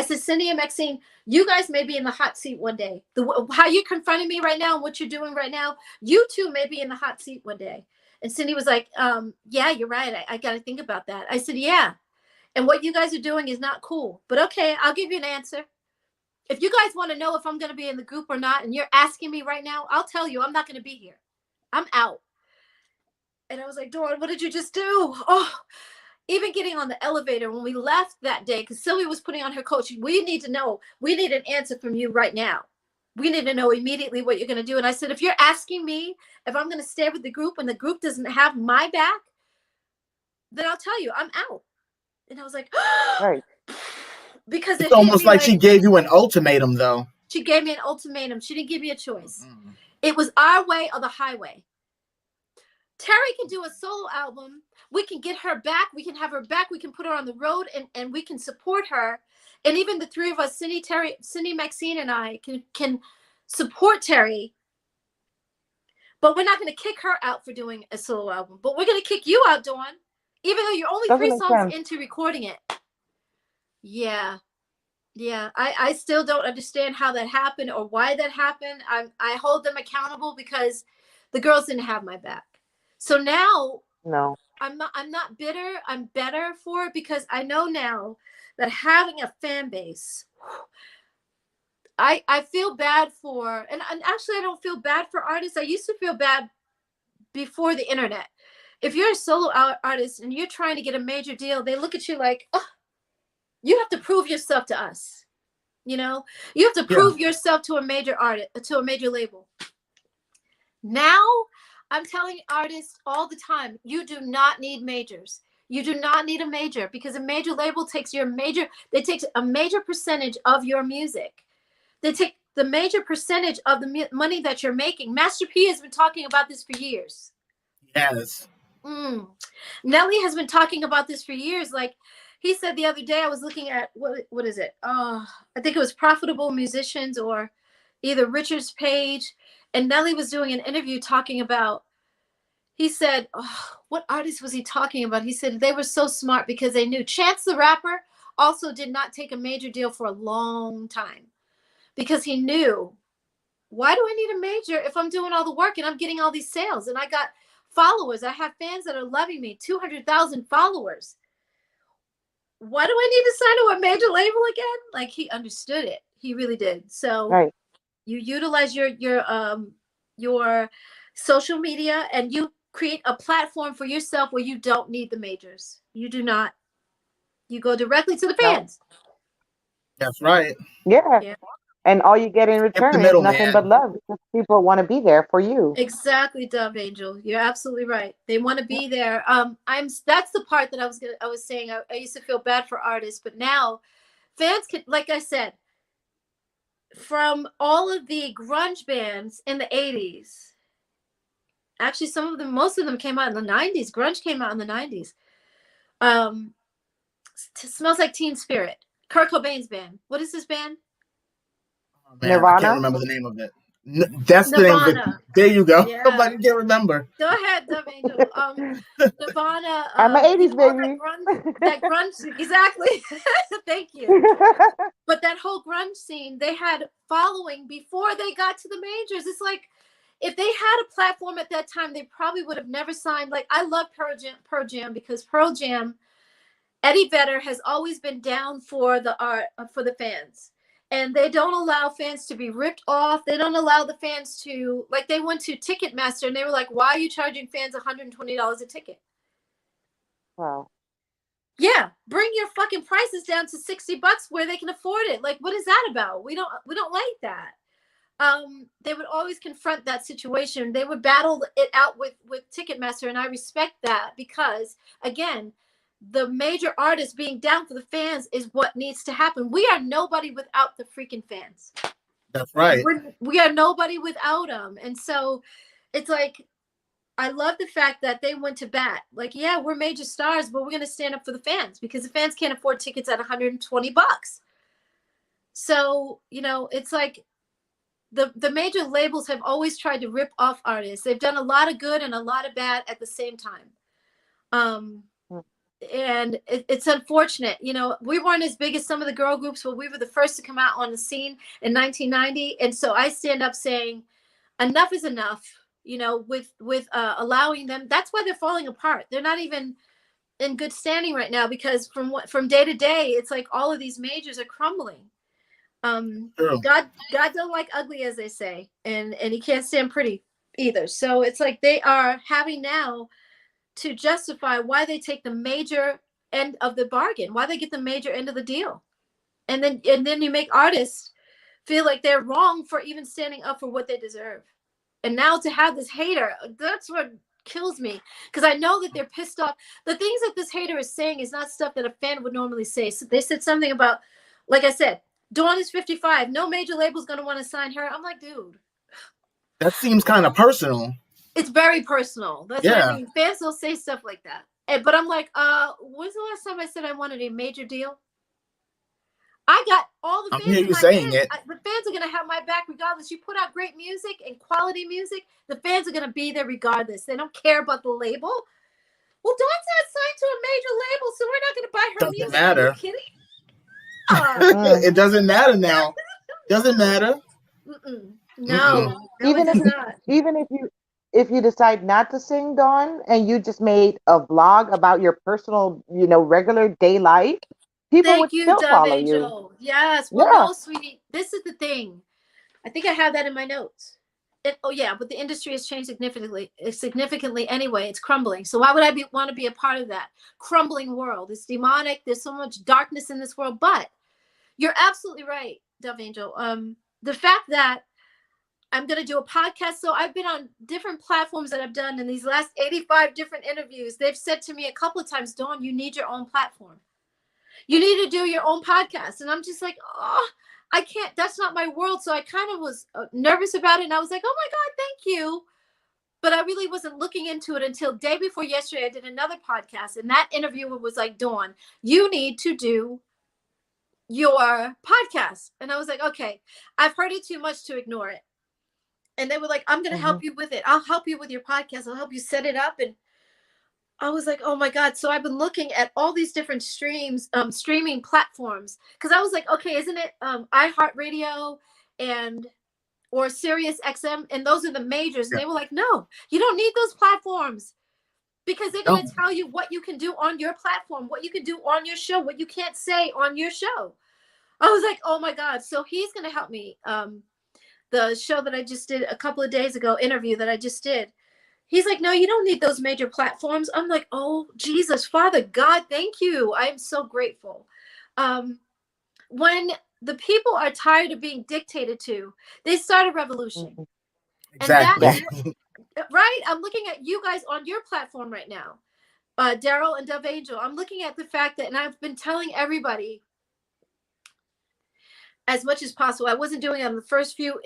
Cindy and Maxine, you guys may be in the hot seat one day. How you're confronting me right now and what you're doing right now, you two may be in the hot seat one day. And Cindy was like, yeah, you're right. I got to think about that. I said, yeah. And what you guys are doing is not cool. But okay, I'll give you an answer. If you guys want to know if I'm going to be in the group or not, and you're asking me right now, I'll tell you I'm not going to be here. I'm out. And I was like, Dawn, what did you just do? Oh, even getting on the elevator when we left that day, because Sylvia was putting on her coat, we need to know. We need an answer from you right now. We need to know immediately what you're going to do. And I said, if you're asking me if I'm going to stay with the group and the group doesn't have my back, then I'll tell you I'm out. And I was like, right. Because it's almost like she gave you an ultimatum, though. She gave me an ultimatum. She didn't give me a choice. Mm-hmm. It was our way or the highway. Terry can do a solo album. We can get her back. We can have her back. We can put her on the road and we can support her. And even the three of us, Cindy, Maxine, and I can support Terry. But we're not going to kick her out for doing a solo album. But we're going to kick you out, Dawn. Even though you're only 3 songs into recording it. Yeah. I still don't understand how that happened or why that happened. I hold them accountable because the girls didn't have my back. So now, no, I'm not bitter. I'm better for it because I know now that having a fan base, I feel bad for, and actually I don't feel bad for artists. I used to feel bad before the internet. If you're a solo artist and you're trying to get a major deal, they look at you like, oh, you have to prove yourself to us. You know, you have to prove yourself to a major artist, to a major label. Now, I'm telling artists all the time, you do not need majors. You do not need a major because a major label takes a major percentage of your music. They take the major percentage of the money that you're making. Master P has been talking about this for years. Yes. Nelly has been talking about this for years. Like he said the other day, I was looking at, what is it? I think it was Profitable Musicians or either Richard's page. And Nelly was doing an interview talking about, he said, what artist was he talking about? He said they were so smart because they knew. Chance the Rapper also did not take a major deal for a long time because he knew, why do I need a major if I'm doing all the work and I'm getting all these sales and I got followers? I have fans that are loving me, 200,000 followers. Why do I need to sign to a major label again? Like he understood it. He really did. So you utilize your social media and you create a platform for yourself where you don't need the majors. You do not. You go directly to the fans. That's right. Yeah. And all you get in return is nothing but love because people want to be there for you. Exactly, Dove Angel. You're absolutely right. They want to be there. That's the part that I was saying. I used to feel bad for artists, but now fans can, like I said, from all of the grunge bands in the 80s. Actually, most of them came out in the 90s. Grunge came out in the 90s. Smells Like Teen Spirit. Kurt Cobain's band. What is this band? Man, Nirvana? I can't remember the name of it. That's the name of it. Nirvana. There you go. Yeah. Somebody can't remember. Go ahead, Dove Angel. Nirvana. I'm an 80s all baby. that grunge, exactly. Thank you. But that whole grunge scene, they had following before they got to the majors. It's like, if they had a platform at that time, they probably would have never signed. Like, I love Pearl Jam because Pearl Jam, Eddie Vedder has always been down for the art, for the fans. And they don't allow fans to be ripped off. They don't allow the fans to, like, they went to Ticketmaster and they were like, why are you charging fans $120 a ticket? Wow. Yeah, bring your fucking prices down to $60 where they can afford it. Like, what is that about? We don't like that. They would always confront that situation. They would battle it out with Ticketmaster, and I respect that because, again, the major artists being down for the fans is what needs to happen. We are nobody without the freaking fans. That's right. We are nobody without them, and so it's like, I love the fact that they went to bat. Like, yeah, we're major stars, but we're going to stand up for the fans because the fans can't afford tickets at $120. So, it's like, the major labels have always tried to rip off artists. They've done a lot of good and a lot of bad at the same time. And it's unfortunate. We weren't as big as some of the girl groups, but we were the first to come out on the scene in 1990. And so I stand up saying enough is enough, with allowing them. That's why they're falling apart. They're not even in good standing right now because from day to day, it's like all of these majors are crumbling. God don't like ugly, as they say, and he can't stand pretty either. So it's like they are having now to justify why they take the major end of the bargain, why they get the major end of the deal, and then you make artists feel like they're wrong for even standing up for what they deserve. And now to have this hater, that's what kills me, because I know that they're pissed off. The things that this hater is saying is not stuff that a fan would normally say. So they said something about, like I said, Dawn is 55. No major label's going to want to sign her. I'm like, dude. That seems kind of personal. It's very personal. That's what I mean. Fans don't say stuff like that. But I'm like, when's the last time I said I wanted a major deal? I got all the fans. I'm hearing you saying it. The fans are going to have my back regardless. You put out great music and quality music, the fans are going to be there regardless. They don't care about the label. Well, Dawn's not signed to a major label, so we're not going to buy her music. Matter. Are you kidding? It doesn't matter now. Doesn't matter. No, even if you decide not to sing, Dawn, and you just made a vlog about your personal, regular day life, people would still follow you. Yes. Well, no, sweetie, this is the thing. I think I have that in my notes. But the industry has changed significantly anyway. It's crumbling. So why would I want to be a part of that crumbling world? It's demonic. There's so much darkness in this world. But you're absolutely right, Dove Angel. The fact that I'm going to do a podcast. So I've been on different platforms that I've done in these last 85 different interviews. They've said to me a couple of times, Dawn, you need your own platform. You need to do your own podcast. And I'm just like, oh, I can't, that's not my world. So I kind of was nervous about it. And I was like, oh my God, thank you. But I really wasn't looking into it until day before yesterday. I did another podcast, and that interviewer was like, Dawn, you need to do your podcast. And I was like, okay, I've heard it too much to ignore it. And they were like, I'm going to help you with it. I'll help you with your podcast. I'll help you set it up. And I was like, oh my God. So I've been looking at all these different streaming platforms. Cause I was like, okay, isn't it iHeartRadio or Sirius XM? And those are the majors. And they were like, no, you don't need those platforms because they're going to tell you what you can do on your platform, what you can do on your show, what you can't say on your show. I was like, oh my God. So he's going to help me. The show that I just did a couple of days ago, interview that I just did. He's like, no, you don't need those major platforms. I'm like, oh, Jesus, Father God, thank you. I am so grateful. When the people are tired of being dictated to, they start a revolution. Exactly. And right? I'm looking at you guys on your platform right now, Daryl and Dove Angel. I'm looking at the fact that, and I've been telling everybody as much as possible. I wasn't doing it on the first few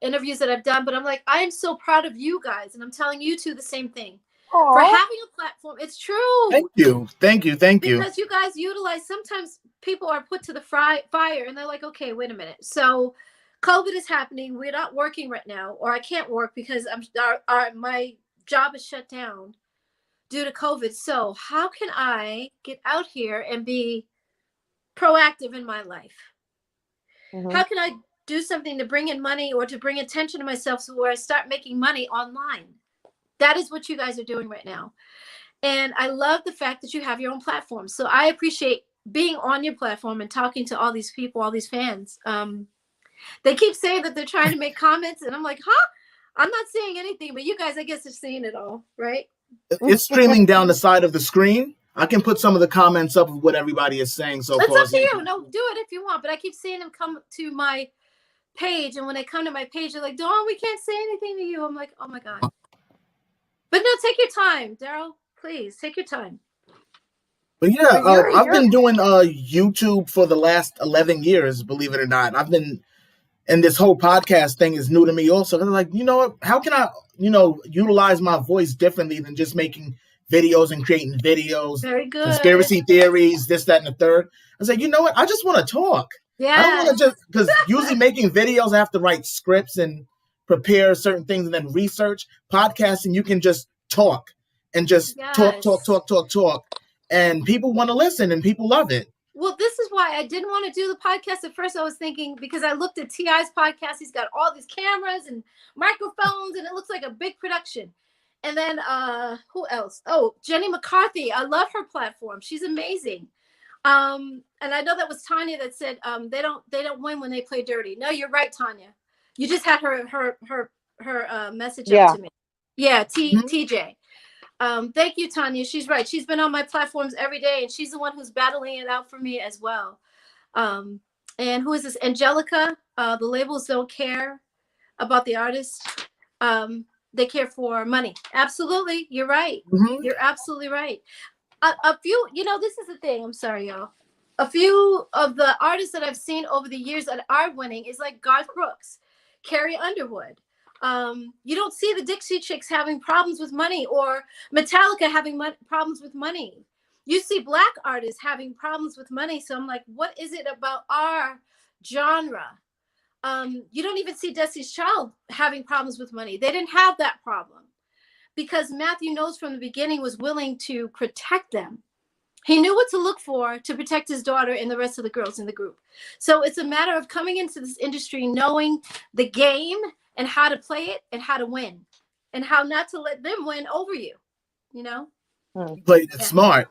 interviews that I've done, but I'm like, I am so proud of you guys. And I'm telling you two the same thing. Aww. For having a platform. It's true. Thank you. Because you guys utilize, sometimes people are put to the fire and they're like, okay, wait a minute. So COVID is happening. We're not working right now, or I can't work because my job is shut down due to COVID. So how can I get out here and be proactive in my life? How can I do something to bring in money or to bring attention to myself so where I start making money online? That is what you guys are doing right now. And I love the fact that you have your own platform. So I appreciate being on your platform and talking to all these people, all these fans. They keep saying that they're trying to make comments, and I'm like, huh? I'm not seeing anything, but you guys, I guess, are seeing it all, right? It's streaming down the side of the screen. I can put some of the comments up of what everybody is saying so far. It's up to you. No, do it if you want. But I keep seeing them come to my page, and when they come to my page, they're like, Dawn, we can't say anything to you. I'm like, oh my God. But no, take your time, Daryl. Please, take your time. But yeah, I've been doing YouTube for the last 11 years, believe it or not. And this whole podcast thing is new to me also. I'm like, you know what? How can I, utilize my voice differently than just making videos and creating videos? Very good. Conspiracy theories, this, that, and the third. I was like, you know what? I just want to talk. Yeah. I don't want to because usually making videos, I have to write scripts and prepare certain things and then research. Podcasting, you can just talk and just talk. And people want to listen and people love it. Well, this is why I didn't want to do the podcast at first. I was thinking, because I looked at T.I.'s podcast, he's got all these cameras and microphones, and it looks like a big production. And then who else? Oh, Jenny McCarthy. I love her platform. She's amazing. And I know that was Tanya that said they don't win when they play dirty. No, you're right, Tanya. You just had her message up to me. Yeah, TJ. Thank you, Tanya. She's right. She's been on my platforms every day, and she's the one who's battling it out for me as well. And who is this? Angelica. The labels don't care about the artist. They care for money. Absolutely. You're right. You're absolutely right. A few, this is the thing. I'm sorry, y'all. A few of the artists that I've seen over the years that are winning is like Garth Brooks, Carrie Underwood. You don't see the Dixie Chicks having problems with money or Metallica having problems with money. You see Black artists having problems with money. So I'm like, what is it about our genre? You don't even see Destiny's Child having problems with money. They didn't have that problem because Matthew Knowles from the beginning was willing to protect them. He knew what to look for to protect his daughter and the rest of the girls in the group. So it's a matter of coming into this industry, knowing the game and how to play it and how to win and how not to let them win over you, Played it smart.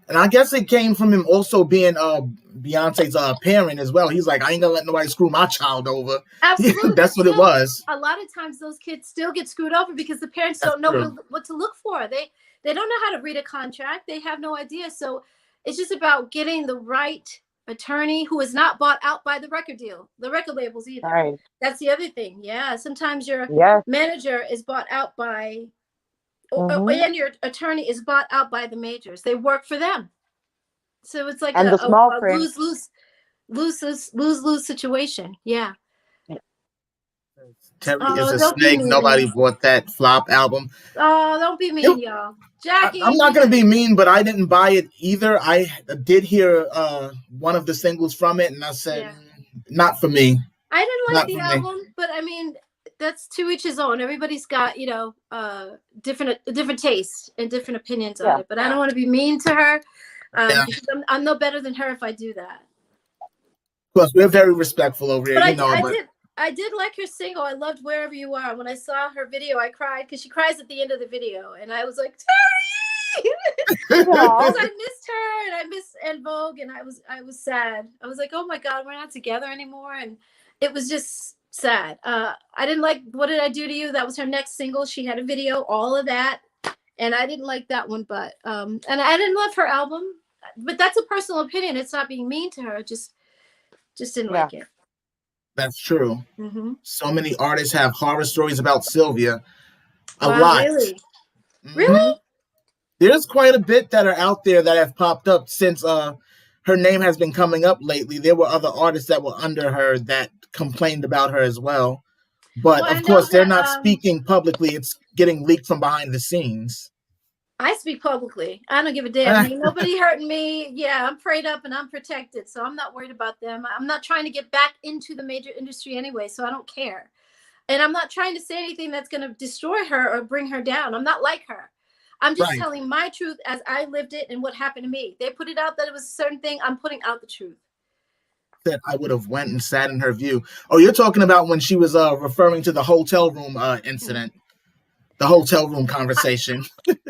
And I guess it came from him also being Beyonce's parent as well. He's like, I ain't gonna let nobody screw my child over. Absolutely. That's what it was. A lot of times those kids still get screwed over because the parents don't know what to look for. They don't know how to read a contract. They have no idea. So it's just about getting the right attorney who is not bought out by the record labels either. Right. That's the other thing. Yeah. Sometimes your manager is bought out by, and your attorney is bought out by the majors. They work for them. So it's like a lose situation. Yeah. Terry is a snake. Nobody bought that flop album. Oh, don't be mean, y'all. Jackie. I'm not going to be mean, but I didn't buy it either. I did hear one of the singles from it, and I said, not for me. I didn't like the album, but I mean, that's to each his own. Everybody's got, different tastes and different opinions on it. But I don't want to be mean to her because I'm no better than her if I do that. Of course, we're very respectful over here. I did like her single. I loved Wherever You Are. When I saw her video, I cried because she cries at the end of the video. And I was like, Terry! Because I missed her and I missed Vogue, and I was sad. I was like, oh my God, we're not together anymore. And it was just sad. I didn't like What Did I Do to You? That was her next single. She had a video, all of that. And I didn't like that one, but and I didn't love her album. But that's a personal opinion. It's not being mean to her. Just didn't like it. That's true. So many artists have horror stories about Sylvia. A lot. Really? Really? There's quite a bit that are out there that have popped up since her name has been coming up lately. There were other artists that were under her that complained about her as well. But of course, they're not speaking publicly. It's getting leaked from behind the scenes. I speak publicly. I don't give a damn. Ain't nobody hurting me. Yeah, I'm prayed up and I'm protected, so I'm not worried about them. I'm not trying to get back into the major industry anyway, so I don't care. And I'm not trying to say anything that's going to destroy her or bring her down. I'm not like her. I'm just telling my truth as I lived it and what happened to me. They put it out that it was a certain thing. I'm putting out the truth. That I would have went and sat in her view. Oh, you're talking about when she was referring to the hotel room incident, the hotel room conversation.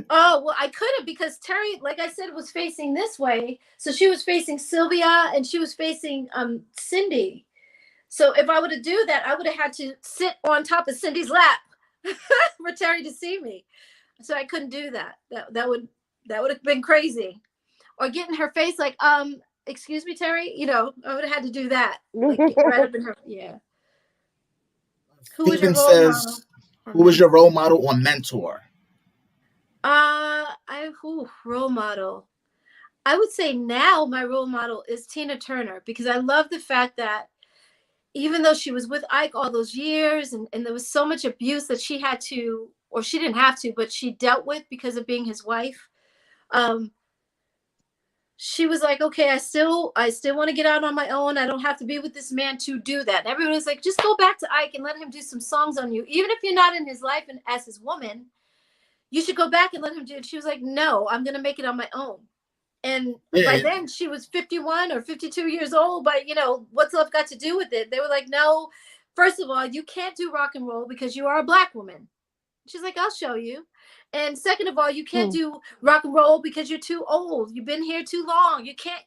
Oh, well, I couldn't because Terry, like I said, was facing this way. So she was facing Sylvia and she was facing Cindy. So if I would have do that, I would have had to sit on top of Cindy's lap for Terry to see me. So I couldn't do that. That would have been crazy. Or get in her face like, excuse me, Terry. You know, I would have had to do that. Like get right up in her. Yeah. Who was your role model? Who was your role model or mentor? Role model. I would say now my role model is Tina Turner because I love the fact that even though she was with Ike all those years and there was so much abuse that she had to, or she didn't have to, but she dealt with because of being his wife. She was like, okay, I still want to get out on my own. I don't have to be with this man to do that. And everyone was like, just go back to Ike and let him do some songs on you. Even if you're not in his life and as his woman, you should go back and let him do it. She was like, no, I'm going to make it on my own. And by then she was 51 or 52 years old. But, you know, what's love got to do with it? They were like, no, first of all, you can't do rock and roll because you are a Black woman. She's like, I'll show you. And second of all, you can't do rock and roll because you're too old. You've been here too long. You can't.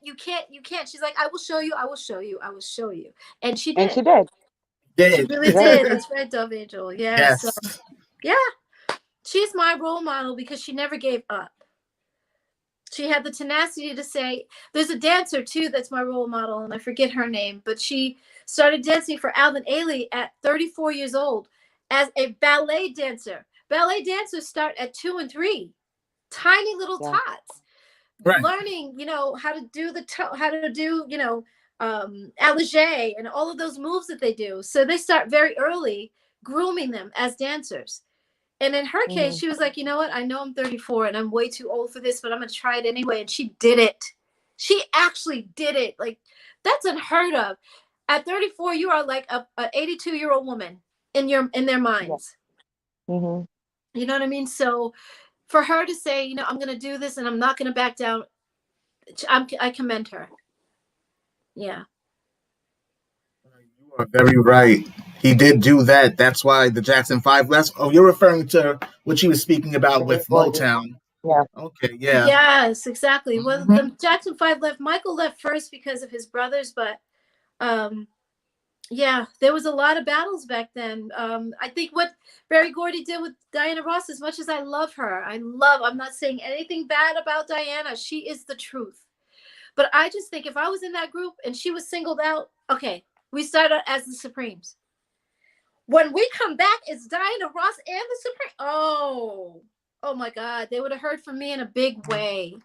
She's like, I will show you. I will show you. I will show you. And she did. And she did. She really did. That's right, Dove Angel. Yeah. Yes. So, yeah. She's my role model because she never gave up. She had the tenacity to say, there's a dancer too that's my role model, and I forget her name, but she started dancing for Alvin Ailey at 34 years old as a ballet dancer. Ballet dancers start at 2 and 3, tiny little tots, learning, you know, how to do you know, allégé and all of those moves that they do. So they start very early grooming them as dancers. And in her case, she was like, you know what? I know I'm 34 and I'm way too old for this, but I'm going to try it anyway. And she did it. She actually did it. Like, that's unheard of. At 34, you are like a 82-year-old woman in their minds. Mm-hmm. You know what I mean? So for her to say, you know, I'm going to do this and I'm not going to back down, I commend her. Yeah. You are very right. He did do that. That's why the Jackson 5 left. Oh, you're referring to what she was speaking about with Motown. Yeah. Okay, yeah. Yes, exactly. Well, the Jackson 5 left. Michael left first because of his brothers, but yeah, there was a lot of battles back then. I think what Berry Gordy did with Diana Ross, as much as I love her, I'm not saying anything bad about Diana. She is the truth. But I just think if I was in that group and she was singled out, okay, we start out as the Supremes. When we come back, it's Diana Ross and the Supremes. Oh my God. They would have heard from me in a big way.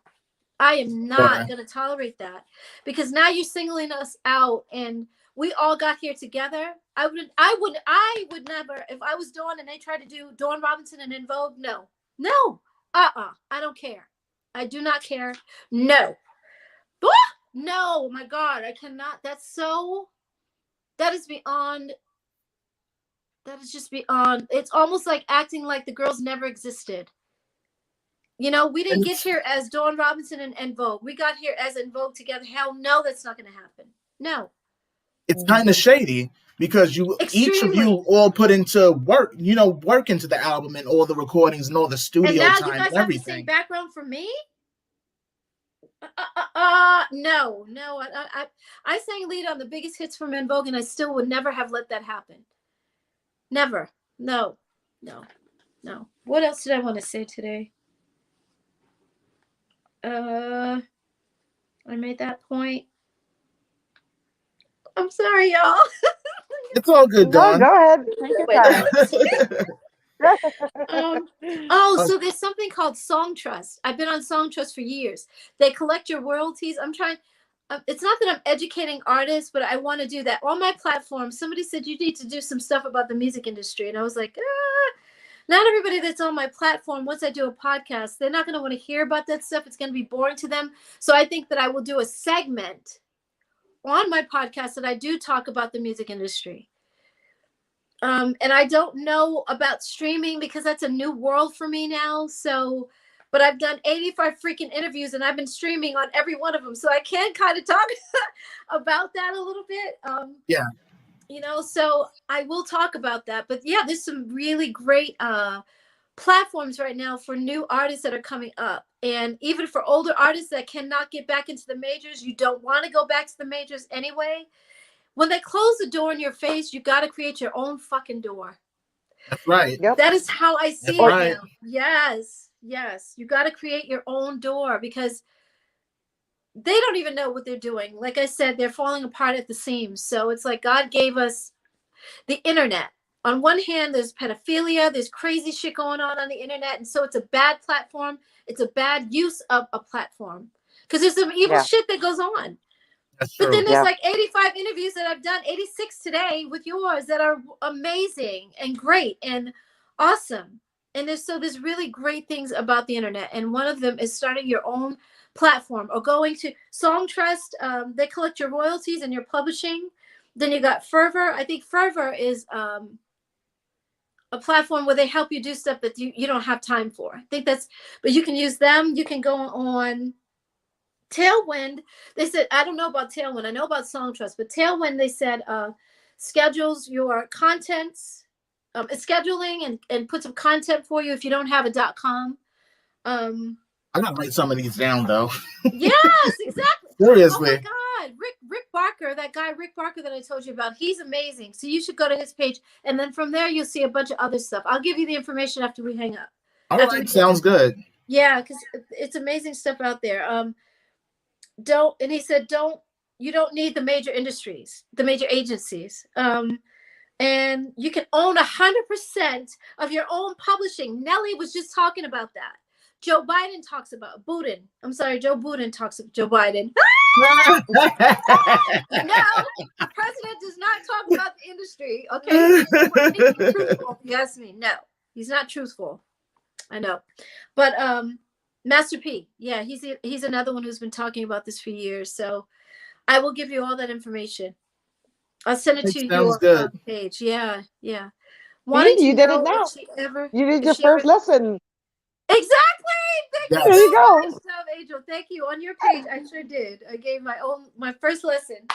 I am not going to tolerate that because now you're singling us out and we all got here together. I would never, if I was Dawn and they tried to do Dawn Robinson and In Vogue, no. I don't care. I do not care. No. No, my God, I cannot. That is just beyond. It's almost like acting like the girls never existed. You know, we didn't get here as Dawn Robinson and Vogue. We got here as In Vogue together. Hell no, that's not going to happen. No. It's kind of shady because each of you all put into work into the album and all the recordings and all the studio time and everything. And now you guys have to sing background for me? No. I sang lead on the biggest hits from En Vogue, and I still would never have let that happen. Never. No. What else did I want to say today? I made that point. I'm sorry, y'all. It's all good, Dawn. No, go ahead. So there's something called Song Trust. I've been on Song Trust for years. They collect your royalties. I'm trying. It's not that I'm educating artists, but I want to do that on my platform. Somebody said you need to do some stuff about the music industry, and I was like, not everybody that's on my platform, once I do a podcast, they're not going to want to hear about that stuff. It's going to be boring to them. So I think that I will do a segment on my podcast that I do talk about the music industry. And I don't know about streaming because that's a new world for me now. So, but I've done 85 freaking interviews and I've been streaming on every one of them. So I can kind of talk about that a little bit. Yeah. You know, so I will talk about that. But yeah, there's some really great platforms right now for new artists that are coming up. And even for older artists that cannot get back into the majors, you don't want to go back to the majors anyway. When they close the door in your face, you got to create your own fucking door. That's right. Yep. That is how I see That's it right. now. Yes, yes. You got to create your own door because they don't even know what they're doing. Like I said, they're falling apart at the seams. So it's like God gave us the internet. On one hand, there's pedophilia, there's crazy shit going on the internet. And so it's a bad platform. It's a bad use of a platform because there's some evil shit that goes on. That's true. But then there's like 85 interviews that I've done, 86 today with yours that are amazing and great and awesome. And there's really great things about the internet. And one of them is starting your own platform or going to Song Trust. They collect your royalties and your publishing. Then you got Fervor. I think Fervor is a platform where they help you do stuff that you don't have time for. I think that's, but you can use them. You can go on Tailwind. They said, I don't know about Tailwind. I know about Song Trust, but Tailwind, they said, schedules your contents, scheduling and puts some content for you if you don't have a .com. I gotta write some of these down though. Yes, exactly. Seriously. Oh my God, Rick Barker, that guy Rick Barker that I told you about, he's amazing. So you should go to his page, and then from there you'll see a bunch of other stuff. I'll give you the information after we hang up. All right, sounds good. Yeah, because it's amazing stuff out there. And he said, you don't need the major industries, the major agencies. And you can own 100% of your own publishing. Nelly was just talking about that. Joe Biden talks about Budin. I'm sorry, Joe Budin talks about Joe Biden. No, the president does not talk about the industry. Okay, he's truthful. If you ask me, no, he's not truthful. I know, but Master P, yeah, he's another one who's been talking about this for years. So I will give you all that information. I'll send it to your page. Yeah, yeah. You did it now. You did your first lesson. Exactly. Thank you. There you go. Good job, Angel. Thank you. On your page, I sure did. I gave my first lesson.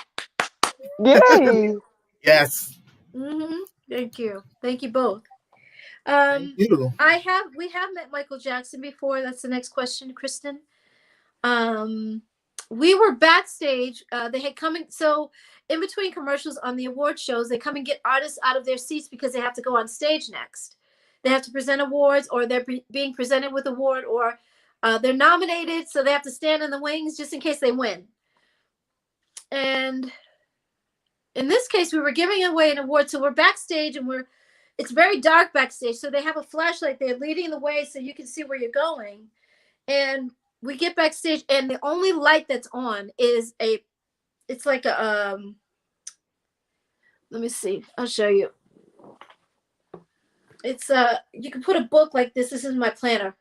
Yay. Yes. Mm-hmm. Thank you. Thank you both. Thank you. We have met Michael Jackson before. That's the next question, Kristen. We were backstage. They had come in, so in between commercials on the award shows, they come and get artists out of their seats because they have to go on stage next. They have to present awards, or they're being presented with award, or they're nominated, so they have to stand in the wings just in case they win. And in this case, we were giving away an award, so we're backstage, and it's very dark backstage, so they have a flashlight. They're leading the way so you can see where you're going. And we get backstage, and the only light that's on is it's like a let me see, I'll show you. It's you can put a book like this. This is my planner.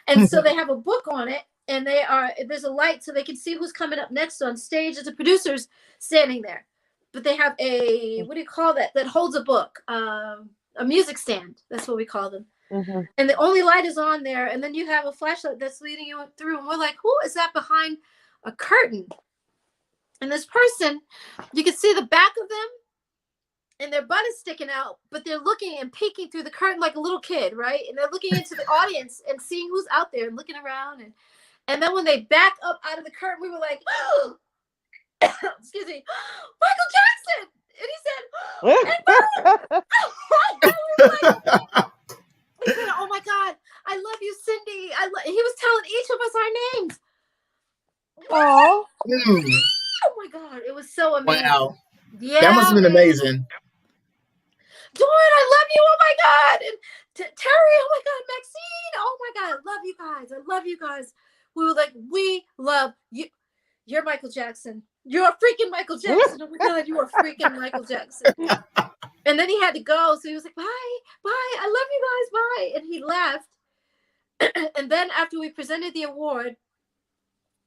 And so they have a book on it, and there's a light so they can see who's coming up next on stage. There's the producers standing there, but they have a, what do you call that holds a book, a music stand. That's what we call them. Mm-hmm. And the only light is on there, and then you have a flashlight that's leading you through, and we're like, who is that behind a curtain? And this person, you can see the back of them, and their butt is sticking out, but they're looking and peeking through the curtain like a little kid, right? And they're looking into the audience and seeing who's out there and looking around. And then when they back up out of the curtain, we were like, oh, excuse me, Michael Jackson. And he said, he said, oh my God, I love you, Cindy. He was telling each of us our names. Oh. Oh my God, it was so amazing. Wow. Yeah. That must have been amazing. Dawn, I love you. Oh my God. And Terry, oh my God. Maxine, oh my God. I love you guys. I love you guys. We were like, we love you. You're Michael Jackson. You're a freaking Michael Jackson. Oh my God, you are freaking Michael Jackson. And then he had to go. So he was like, bye. I love you guys. okay. And he left. And then after we presented the award,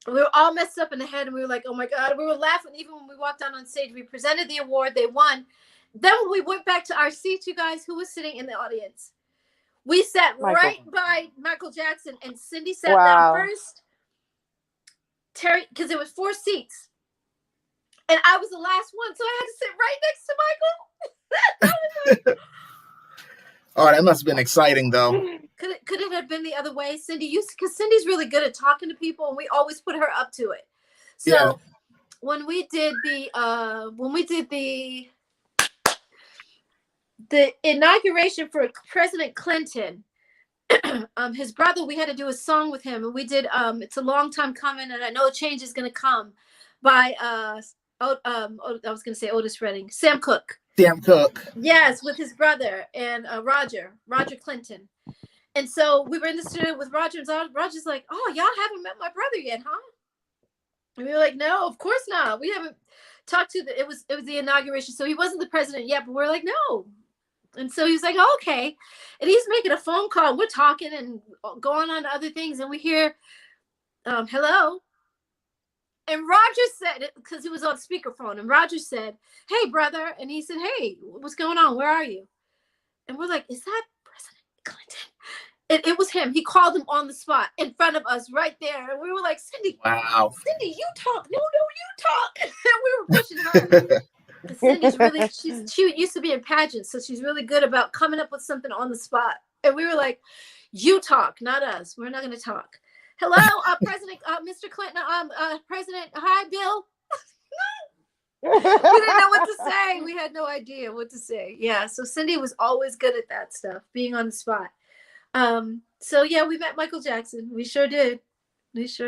we were all messed up in the head, and we were like, oh my God. We were laughing even when we walked out on stage. We presented the award. They won. Then when we went back to our seats, you guys, who was sitting in the audience? We sat right by Michael Jackson, and Cindy sat down first. Terry, because there was 4 seats. And I was the last one, so I had to sit right next to Michael. Oh, that must have been exciting, though. Could it have been the other way? Cindy, because Cindy's really good at talking to people, and we always put her up to it. So when we did the inauguration for President Clinton, his brother, we had to do a song with him, and we did It's a Long Time Coming, and I Know a Change Is Gonna Come by I was gonna say Otis Redding, Sam Cooke. Yes, with his brother and Roger Clinton. And so we were in the studio with Roger, and Roger's like, oh, y'all haven't met my brother yet, huh? And we were like, no, of course not. We haven't talked to it was the inauguration, so he wasn't the president yet, but we're like, no. And so he was like, oh, okay. And he's making a phone call. We're talking and going on to other things, and we hear, hello. And Roger said, because he was on speakerphone, and Roger said, hey, brother. And he said, hey, what's going on? Where are you? And we're like, is that President Clinton? And it was him. He called him on the spot in front of us right there. And we were like, Cindy, Cindy, you talk. No, you talk. And we were pushing her. Cindy's really, she used to be in pageants, so she's really good about coming up with something on the spot. And we were like, you talk, not us. We're not going to talk. Hello, President, Mr. Clinton, President, hi, Bill. We didn't know what to say. We had no idea what to say. Yeah, so Cindy was always good at that stuff, being on the spot. So yeah, we met Michael Jackson. We sure did.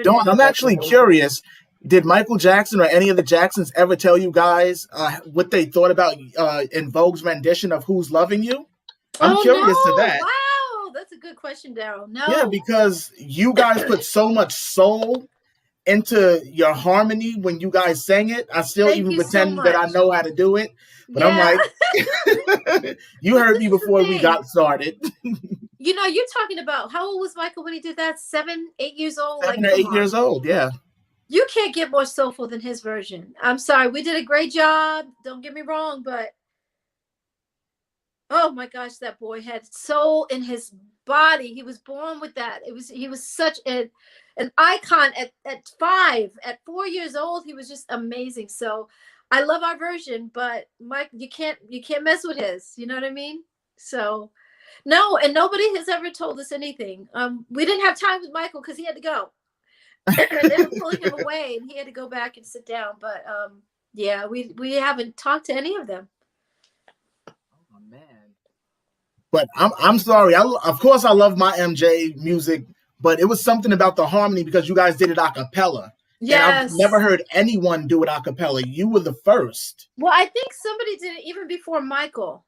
Dawn, I'm actually curious. Did Michael Jackson or any of the Jacksons ever tell you guys what they thought about in Vogue's rendition of Who's Loving You? I'm curious to that. Wow, that's a good question, Daryl. No. Yeah, because you guys put so much soul into your harmony when you guys sang it. I still even pretend that I know how to do it. But I'm like, you heard me before we got started. You know, you're talking about, how old was Michael when he did that? 7, 8 years old? 7 or 8 years old, yeah. You can't get more soulful than his version. I'm sorry. We did a great job. Don't get me wrong, but oh my gosh, that boy had soul in his body. He was born with that. He was such an icon at 4 years old. He was just amazing. So I love our version, but Mike, you can't mess with his. You know what I mean? So no, and nobody has ever told us anything. We didn't have time with Michael because he had to go. And they were pulling him away, and he had to go back and sit down. But yeah, we haven't talked to any of them. Oh man! But I'm sorry. Of course, I love my MJ music, but it was something about the harmony because you guys did it a cappella. Yes. And I've never heard anyone do it a cappella. You were the first. Well, I think somebody did it even before Michael,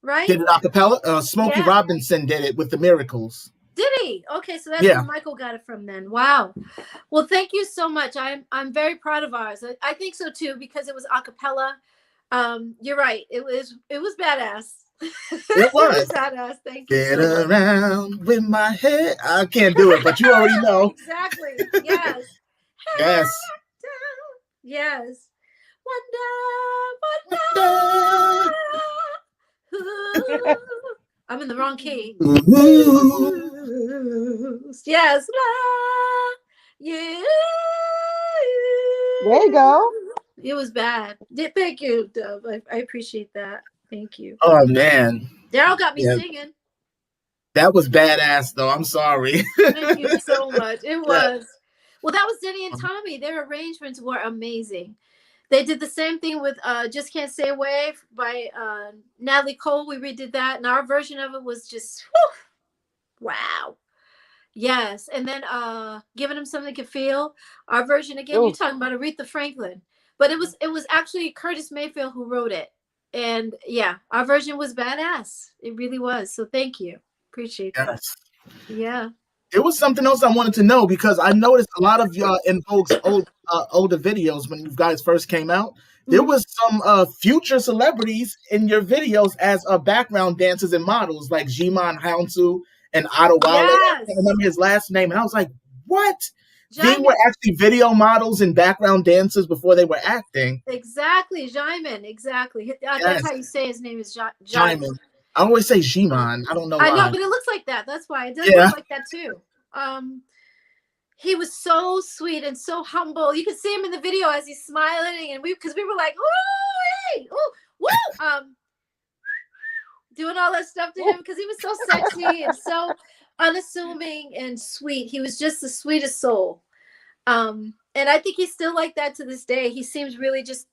right? Did it a cappella? Smokey Robinson did it with the Miracles. Did he? Okay, so that's where Michael got it from then. Wow. Well, thank you so much. I'm very proud of ours. I think so too, because it was a cappella. You're right. It was badass. It was badass. Thank you. Get around with my head. I can't do it, but you already know. Exactly. Yes. Yes. Yes. Wonder. I'm in the wrong key. Yes. Yeah. There you go. It was bad. Thank you, Dove. I appreciate that. Thank you. Oh man. Daryl got me singing. That was badass though. I'm sorry. Thank you so much. It was. Well, that was Denny and Tommy. Their arrangements were amazing. They did the same thing with Just Can't Stay Away by Natalie Cole. We redid that. And our version of it was just, wow. Yes. And then Giving Him Something to Feel. Our version, again, you're talking about Aretha Franklin. But it was actually Curtis Mayfield who wrote it. And yeah, our version was badass. It really was. So thank you. Appreciate that. Yeah. There was something else I wanted to know because I noticed a lot of in Vogue's older videos when you guys first came out, there was some future celebrities in your videos as background dancers and models like Jimon Hounsou and Adewale. I Yes. can't remember his last name, and I was like, what? They Jaimin. were actually video models and background dancers before they were acting. Exactly, Jaimin. Exactly. That's Yes. how you say his name is Jaimin. I always say Jiman. I don't know why. I know, but it looks like that. That's why it does Yeah. look like that too. He was so sweet and so humble. You could see him in the video as he's smiling, and because we were like, oh, hey, oh, woo, doing all that stuff to him because he was so sexy and so unassuming and sweet. He was just the sweetest soul. And I think he's still like that to this day. He seems really just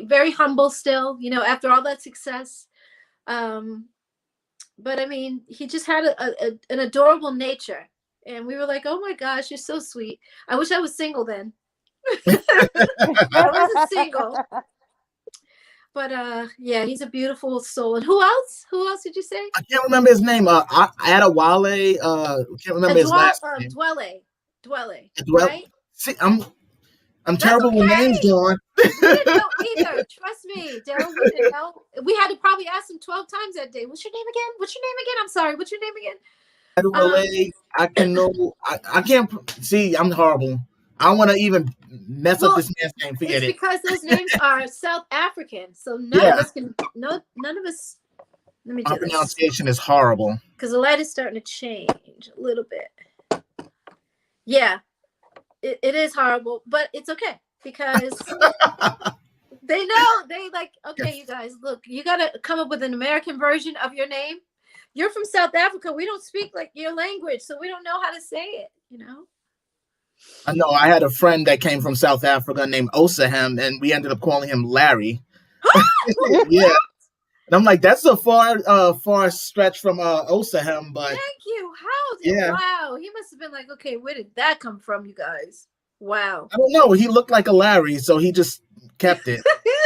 very humble still, you know, after all that success. But I mean, he just had an adorable nature. And we were like, oh my gosh, you're so sweet. I wish I was single then. I wasn't single. But yeah, he's a beautiful soul. And who else? Who else did you say? I can't remember his name. Adewale. Can't remember his last name. Dwelle. Right? See, I'm terrible with names, Dawn. We didn't know either. Trust me, Daryl. We didn't know. We had to probably ask him 12 times that day. What's your name again? What's your name again? I'm sorry. What's your name again? Adewale. I can know. I can't see. I'm horrible. I don't want to even mess up this man's name. Forget it. Because those names are South African, so none of us can. None of us. Let me do Our pronunciation is horrible. Because the light is starting to change a little bit. Yeah, it is horrible, but it's okay because they know. They like, okay, you guys, look, you got to come up with an American version of your name. You're from South Africa. We don't speak like your language, so we don't know how to say it, you know? I know. I had a friend that came from South Africa named Osahem, and we ended up calling him Larry. Yeah. And I'm like, that's a far stretch from Osahem, but thank you. How? Yeah. Wow. He must have been like, okay, where did that come from, you guys? Wow. I don't know. He looked like a Larry, so he just kept it.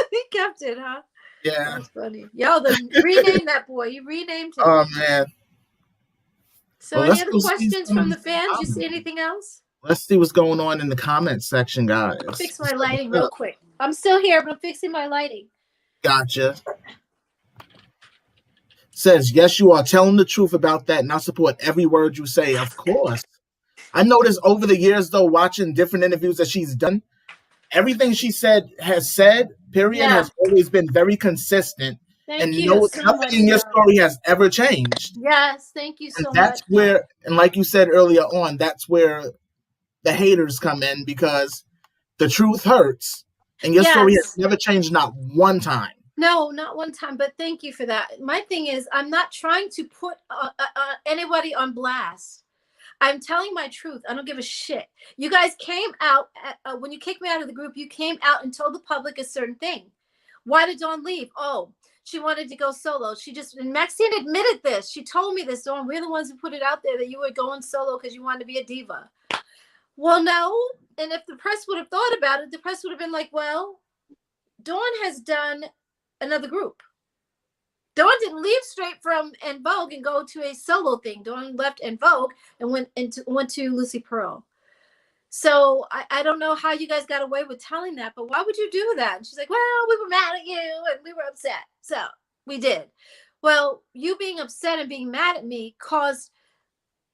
He kept it, huh? Yeah. That's funny. Yo, rename that boy. You renamed him. Oh man. So any other questions from the fans? You see anything else? Let's see what's going on in the comments section, guys. I'll fix my lighting real quick. I'm still here, but I'm fixing my lighting. Gotcha. Says, yes, you are telling the truth about that, and I support every word you say. Of course. I noticed over the years, though, watching different interviews that she's done, everything she has said, has always been very consistent. Thank you so nothing much, in your story has ever changed. Yes, thank you so much. That's where, and like you said earlier on, that's where the haters come in, because the truth hurts. And your story has never changed, not one time. No, not one time, but thank you for that. My thing is, I'm not trying to put anybody on blast. I'm telling my truth. I don't give a shit. You guys came out, when you kicked me out of the group, you came out and told the public a certain thing. Why did Dawn leave? Oh, she wanted to go solo. And Maxine admitted this. She told me this, Dawn. We're the ones who put it out there that you were going solo because you wanted to be a diva. Well, no. And if the press would have thought about it, the press would have been like, well, Dawn has done another group. Dawn didn't leave straight from En Vogue and go to a solo thing. Dawn left En Vogue and went to Lucy Pearl. So I don't know how you guys got away with telling that, but why would you do that? And she's like, well, we were mad at you and we were upset. So we did. Well, you being upset and being mad at me caused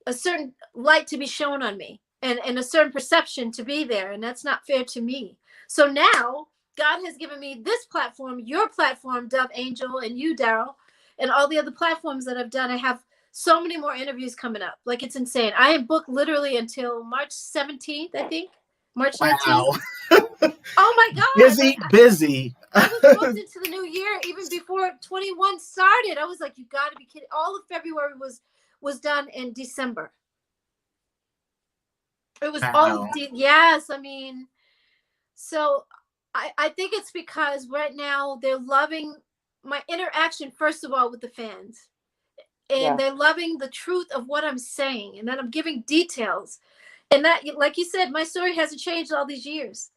a certain light to be shown on me and a certain perception to be there. And that's not fair to me. So now God has given me this platform, your platform, Dove Angel, and you, Daryl, and all the other platforms that I've done. I have so many more interviews coming up. Like, it's insane. I am booked literally until March 17th, I think. March 19th. Wow. Oh, my God. Busy. I was booked into the new year even before 21 started. I was like, you got to be kidding. All of February was done in December. It was all, yes, I mean, so I think it's because right now they're loving my interaction, first of all, with the fans. And they're loving the truth of what I'm saying. And then I'm giving details. And that, like you said, my story hasn't changed all these years.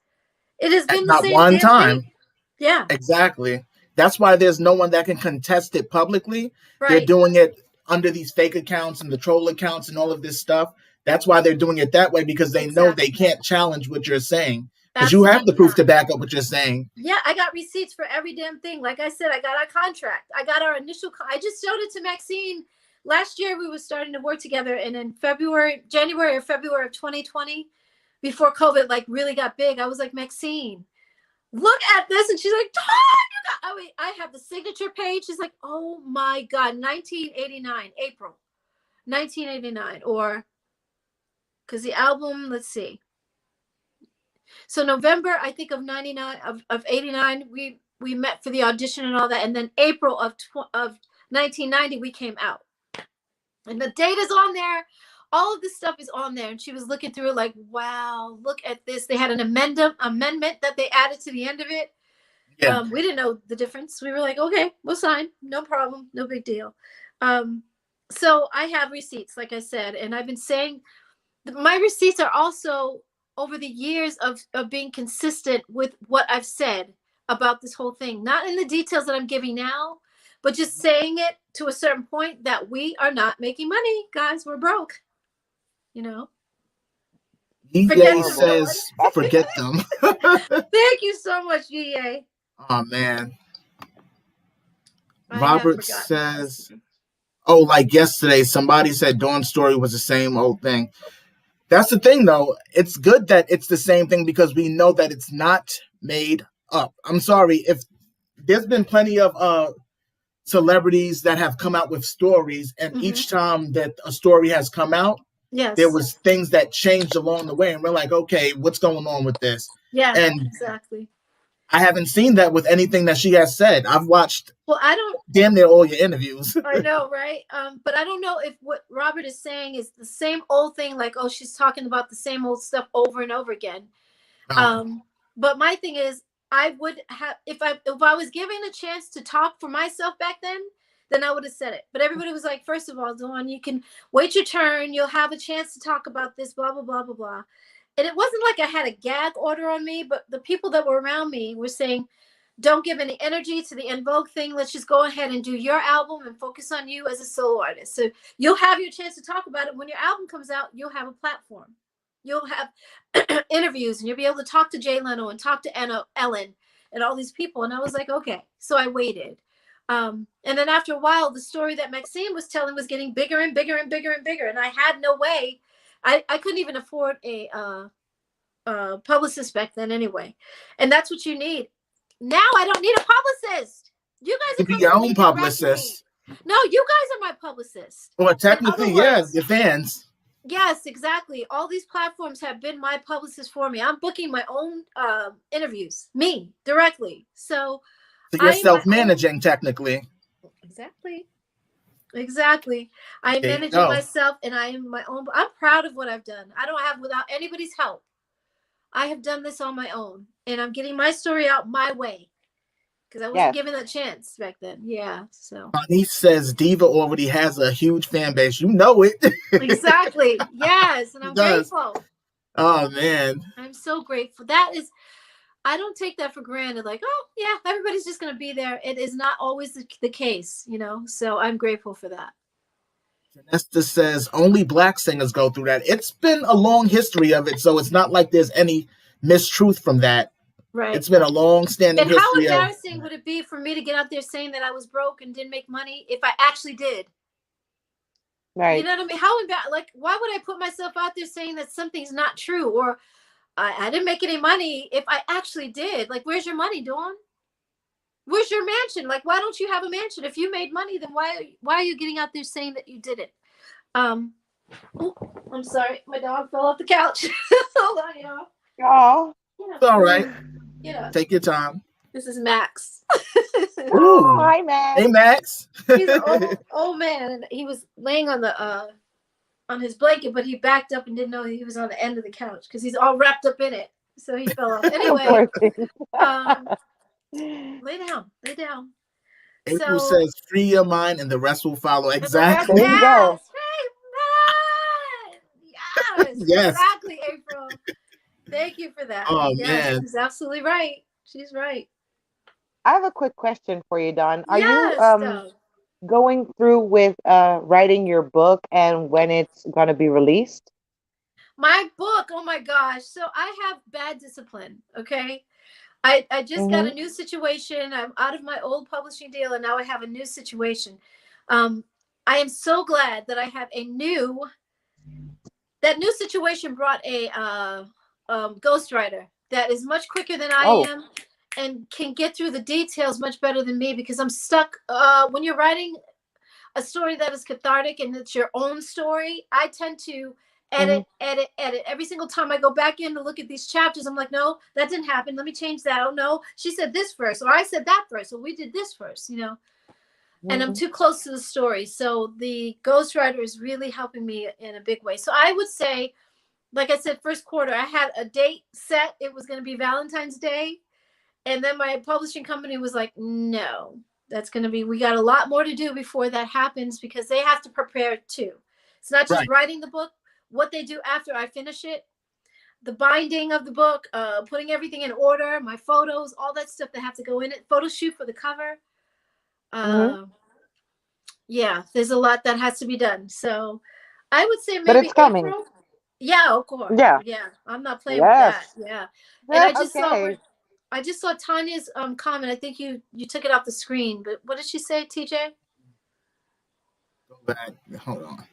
It has been the same one time. thing. Yeah. Exactly. That's why there's no one that can contest it publicly. Right. They're doing it under these fake accounts and the troll accounts and all of this stuff. That's why they're doing it that way, because they know they can't challenge what you're saying. Because you have the proof to back up what you're saying. Yeah, I got receipts for every damn thing. Like I said, I got our contract. I got our initial. I just showed it to Maxine last year we were starting to work together, and in January or February of 2020, before COVID like really got big, I was like, Maxine, look at this. And she's like, I have the signature page. She's like, oh my God, 1989, April 1989, or because the album, let's see. So November, I think of 99 of 89, we met for the audition and all that. And then April of 1990, we came out. And the date is on there. All of this stuff is on there. And she was looking through it like, wow, look at this. They had an amendment that they added to the end of it. Yeah. We didn't know the difference. We were like, okay, we'll sign. No problem. No big deal. So I have receipts, like I said. And I've been saying my receipts are also over the years of being consistent with what I've said about this whole thing. Not in the details that I'm giving now, but just saying it to a certain point that we are not making money, guys. We're broke. You know. EA says, forget them. Thank you so much, EA. Oh man. Robert says, oh, like yesterday, somebody said Dawn's story was the same old thing. That's the thing, though. It's good that it's the same thing because we know that it's not made up. I'm sorry if there's been plenty of celebrities that have come out with stories, and each time that a story has come out, there was things that changed along the way, and we're like, okay, what's going on with this? Yeah, and exactly. I haven't seen that with anything that she has said. I've watched damn near all your interviews. I know, right? But I don't know if what Robert is saying is the same old thing, like, oh, she's talking about the same old stuff over and over again. But my thing is, I would have, if I was given a chance to talk for myself back then I would have said it. But everybody was like, first of all, Dawn, you can wait your turn. You'll have a chance to talk about this, blah, blah, blah, blah, blah. And it wasn't like I had a gag order on me, but the people that were around me were saying, don't give any energy to the En Vogue thing. Let's just go ahead and do your album and focus on you as a solo artist. So you'll have your chance to talk about it. When your album comes out, you'll have a platform. You'll have interviews, and you'll be able to talk to Jay Leno and talk to Ellen and all these people. And I was like, okay. So I waited. And then after a while, the story that Maxine was telling was getting bigger and bigger and bigger and bigger. And I had no way. I couldn't even afford a publicist back then anyway. And that's what you need. Now I don't need a publicist. You guys are your own publicist. No, you guys are my publicist. Well, technically, yes, your fans. Yes, exactly. All these platforms have been my publicist for me. I'm booking my own interviews, me directly. So you're self-managing technically. Exactly. I'm managing myself, and I am my own. I'm proud of what I've done. I don't have without anybody's help. I have done this on my own, and I'm getting my story out my way because I wasn't given a chance back then. Yeah. So he says Diva already has a huge fan base. You know it. Exactly. Yes, and I'm grateful. Oh man, I'm so grateful. That is. I don't take that for granted. Like, oh, yeah, everybody's just going to be there. It is not always the case, you know? So I'm grateful for that. Vanessa says only Black singers go through that. It's been a long history of it, so it's not like there's any mistruth from that. Right. It's been a long-standing history. And how embarrassing would it be for me to get out there saying that I was broke and didn't make money if I actually did? Right. You know what I mean? How embarrassing? Like, why would I put myself out there saying that something's not true, or I didn't make any money if I actually did? Like, where's your money, Dawn? Where's your mansion? Like, why don't you have a mansion? If you made money, then why are you getting out there saying that you did it? Oh, I'm sorry. My dog fell off the couch. Hold on, y'all. Oh. It's all right. Take your time. This is Max. Oh, hi, Max. Hey, Max. He's an old man, and he was laying on the on his blanket, but he backed up and didn't know he was on the end of the couch because he's all wrapped up in it. So he fell off. Anyway, lay down. April says, free your mind and the rest will follow. Exactly. There you go. Yes, exactly, April. Thank you for that. Oh, man. She's absolutely right. She's right. I have a quick question for you, Dawn. Are you going through with writing your book and when it's going to be released? My book, oh my gosh. So I have bad discipline, okay? I just got a new situation. I'm out of my old publishing deal, and now I have a new situation. I I am so glad that I have that new situation brought a ghostwriter that is much quicker than I am and can get through the details much better than me, because I'm stuck. When you're writing a story that is cathartic and it's your own story, I tend to edit every single time I go back in to look at these chapters. I'm like, no, that didn't happen, let me change that. Oh no, she said this first, or I said that first, or we did this first, and I'm too close to the story. So the ghostwriter is really helping me in a big way. So I would say, like I said, first quarter, I had a date set. It was going to be Valentine's Day. And then my publishing company was like, no, we got a lot more to do before that happens, because they have to prepare too. It's not just writing the book, what they do after I finish it, the binding of the book, putting everything in order, my photos, all that stuff that have to go in it, photo shoot for the cover. Yeah, there's a lot that has to be done. So I would say maybe but it's coming. April. Yeah, of course. Yeah, I'm not playing with that. Yeah, and I just saw Tanya's comment. I think you took it off the screen, but what did she say, TJ? Go back. Hold on.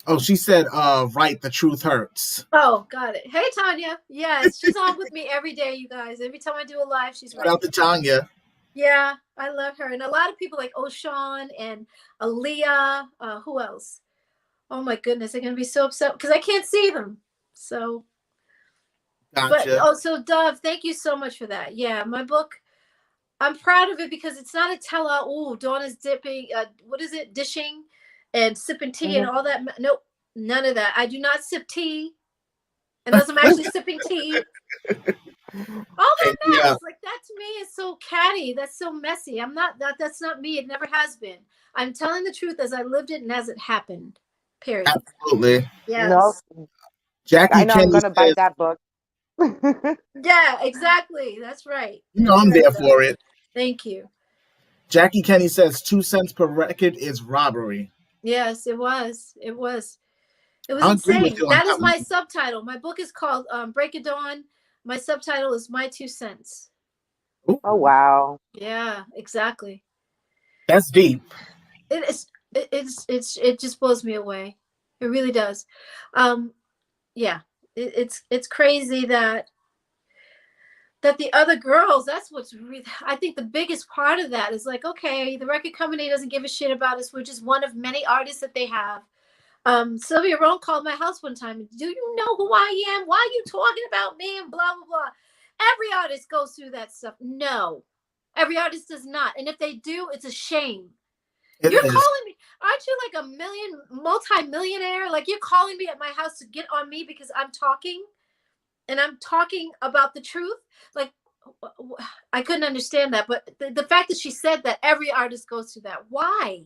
Oh, she said, "Right, the truth hurts." Oh, got it. Hey, Tanya. Yes, she's on with me every day, you guys. Every time I do a live, she's Shout out to Tanya. Yeah, I love her, and a lot of people like Oshawn and Aaliyah. Who else? Oh my goodness, they're gonna be so upset because I can't see them. So, gotcha. So Dove, thank you so much for that. Yeah, my book, I'm proud of it because it's not a tell-all. Oh, Dawn is dipping. What is it? Dishing and sipping tea and all that. Nope, none of that. I do not sip tea unless I'm actually sipping tea. All that mess, like that to me is so catty. That's so messy. I'm not that. That's not me. It never has been. I'm telling the truth as I lived it and as it happened. Period. Absolutely. Yes. No. Jackie I know Kenny I'm gonna buy that book. Yeah, exactly. That's right. I'm there for it. Thank you. Jackie Kenny says 2 cents per record is robbery. Yes, it was. It was insane. That is my subtitle. My book is called Break of Dawn. My subtitle is My 2 Cents. Ooh. Oh wow. Yeah, exactly. That's deep. It is. It just blows me away. It really does. Yeah. It's crazy that the other girls, that's what's really, I think the biggest part of that is like, okay, the record company doesn't give a shit about us. We're just one of many artists that they have. Sylvia Rhone called my house one time. Do you know who I am? Why are you talking about me? And blah, blah, blah. Every artist goes through that stuff. No, every artist does not. And if they do, it's a shame. You're calling me. Aren't you like a multi-millionaire? Like you're calling me at my house to get on me because I'm talking and I'm talking about the truth. Like I couldn't understand that. But the fact that she said that every artist goes through that. Why?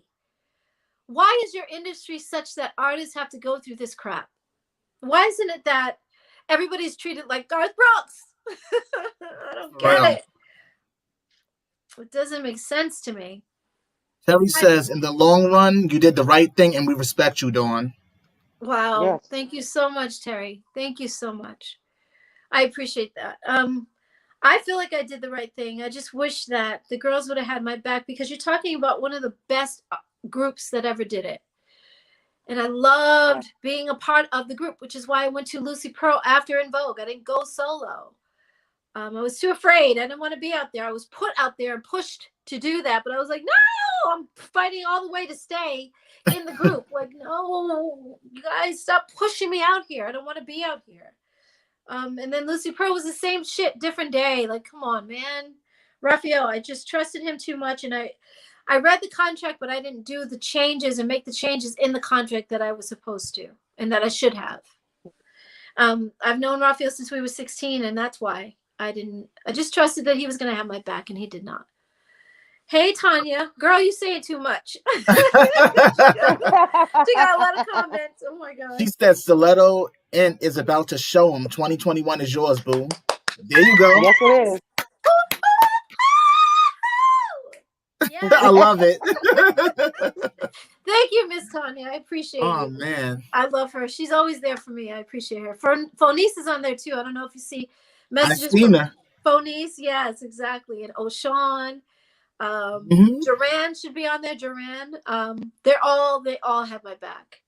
Why is your industry such that artists have to go through this crap? Why isn't it that everybody's treated like Garth Brooks? I don't get it. It doesn't make sense to me. Terry says, in the long run, you did the right thing and we respect you, Dawn. Wow. Yes. Thank you so much, Terry. Thank you so much. I appreciate that. I feel like I did the right thing. I just wish that the girls would have had my back because you're talking about one of the best groups that ever did it. And I loved being a part of the group, which is why I went to Lucy Pearl after In Vogue. I didn't go solo. I was too afraid. I didn't want to be out there. I was put out there and pushed to do that. But I was like, no, I'm fighting all the way to stay in the group. Like, no, you guys, stop pushing me out here. I don't want to be out here. And then Lucy Pearl was the same shit, different day. Like, come on, man. Raphael, I just trusted him too much. And I read the contract, but I didn't do the changes and make the changes in the contract that I was supposed to and that I should have. I've known Raphael since we were 16, and that's why I just trusted that he was going to have my back, and he did not. Hey, Tanya. Girl, you say it too much. She got a lot of comments. Oh, my God. She said StilettoEnt is about to show him. 2021 is yours, boo. There you go. Yes, it is. Yeah. I love it. Thank you, Miss Tanya. I appreciate it. Oh, man. I love her. She's always there for me. I appreciate her. Phonice is on there, too. I don't know if you see messages I've seen her. Phonice. Yes, exactly. And Oshawn. Mhm. Duran should be on there. Duran. They all have my back.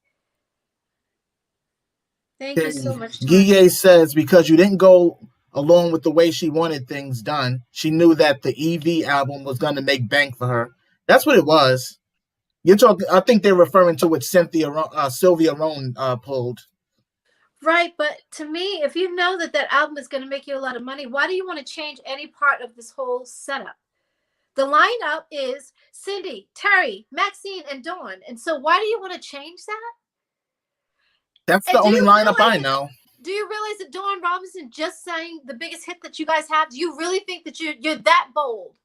Thank you so Okay. much, Tanya. Guille says because you didn't go along with the way she wanted things done, she knew that the EV album was going to make bank for her. That's what it was. You're talking. I think they're referring to what Sylvia Rohn pulled. Right, but to me, if you know that that album is going to make you a lot of money, why do you want to change any part of this whole setup? The lineup is Cindy, Terry, Maxine, and Dawn. And so why do you want to change that? That's the And only lineup I know. do you realize that Dawn Robinson just sang the biggest hit that you guys have? Do you really think that you're that bold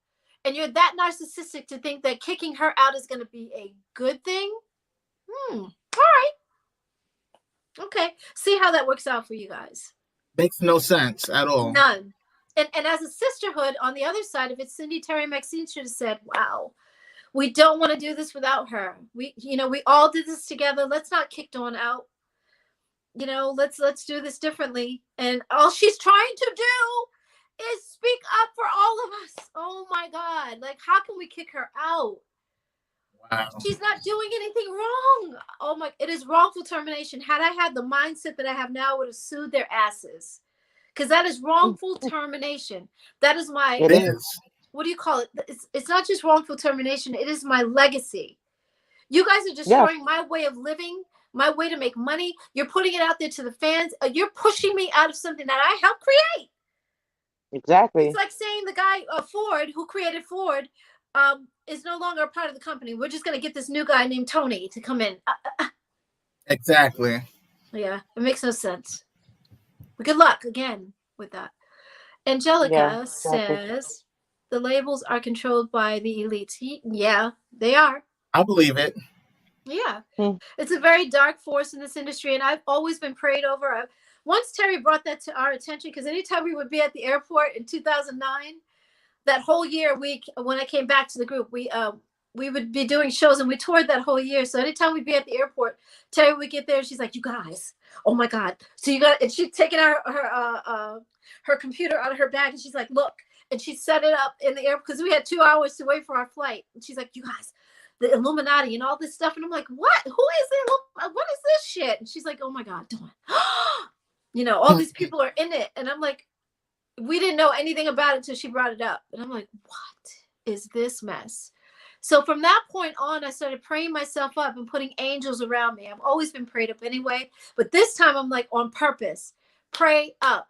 and you're that narcissistic to think that kicking her out is going to be a good thing? All right. Okay. See how that works out for you guys. Makes no sense at all. None. And as a sisterhood on the other side of it, Cindy, Terry, Maxine should have said, wow, we don't want to do this without her. We all did this together. Let's not kick Dawn out. Let's do this differently. And all she's trying to do is speak up for all of us. Oh my God. Like, how can we kick her out? Wow. She's not doing anything wrong. Oh my, it is wrongful termination. Had I had the mindset that I have now, I would have sued their asses. Because that is wrongful termination. That is my, It is. What do you call it? It's not just wrongful termination. It is my legacy. You guys are destroying my way of living, my way to make money. You're putting it out there to the fans. You're pushing me out of something that I helped create. Exactly. It's like saying the guy, Ford, who created Ford, is no longer a part of the company. We're just going to get this new guy named Tony to come in. Exactly. Yeah, it makes no sense. But good luck again with that. Angelica says the labels are controlled by the elites. Yeah, they are. I believe it. Yeah. It's a very dark force in this industry, and I've always been prayed over. Once Terry brought that to our attention, because anytime we would be at the airport in 2009, that whole year, when I came back to the group, we would be doing shows, and we toured that whole year. So anytime we'd be at the airport, Terry would get there, and she's like, "You guys, oh my God!" So and she'd taken her computer out of her bag, and she's like, "Look," and she set it up in the airport because we had 2 hours to wait for our flight. And she's like, "You guys, the Illuminati and all this stuff," and I'm like, "What? Who is it? What is this shit?" And she's like, "Oh my God, Dawn, all these people are in it," and I'm like, we didn't know anything about it until she brought it up. And I'm like, what is this mess? So from that point on, I started praying myself up and putting angels around me. I've always been prayed up anyway. But this time I'm like, on purpose. Pray up,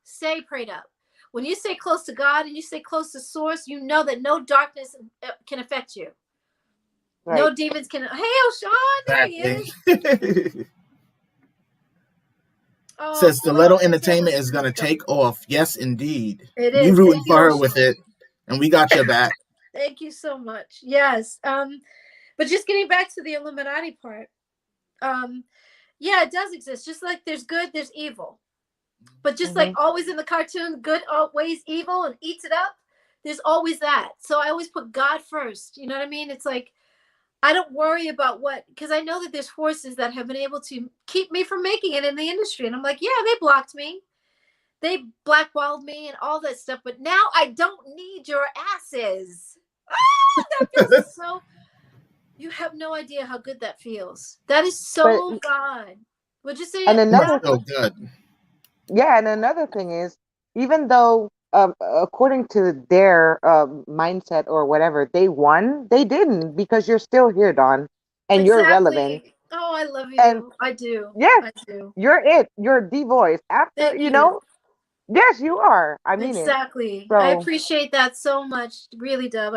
stay prayed up. When you stay close to God and you stay close to source, you know that no darkness can affect you. Right. No demons can. Hey, Sean, there he is. Says Stiletto Entertainment is going to take off. Yes, indeed. It is. We rooting for her with it, and we got your back. Thank you so much. Yes. But just getting back to the Illuminati part, yeah, it does exist. Just like there's good, there's evil. But just like always in the cartoon, good outweighs evil and eats it up. There's always that. So I always put God first. You know what I mean? It's like, I don't worry about because I know that there's forces that have been able to keep me from making it in the industry. And I'm like, yeah, they blocked me. They blackballed me and all that stuff. But now I don't need your asses. That feels so, you have no idea how good that feels. That is so God. Would you say? And another so good. Yeah, and another thing is, even though according to their mindset or whatever, they won, they didn't, because you're still here, Dawn, and you're relevant. Oh, I love you. And I do. Yes, I do. You're it. You're the voice. After, Thank you. Yes, you are. I mean exactly. So, I appreciate that so much. Really, Dub.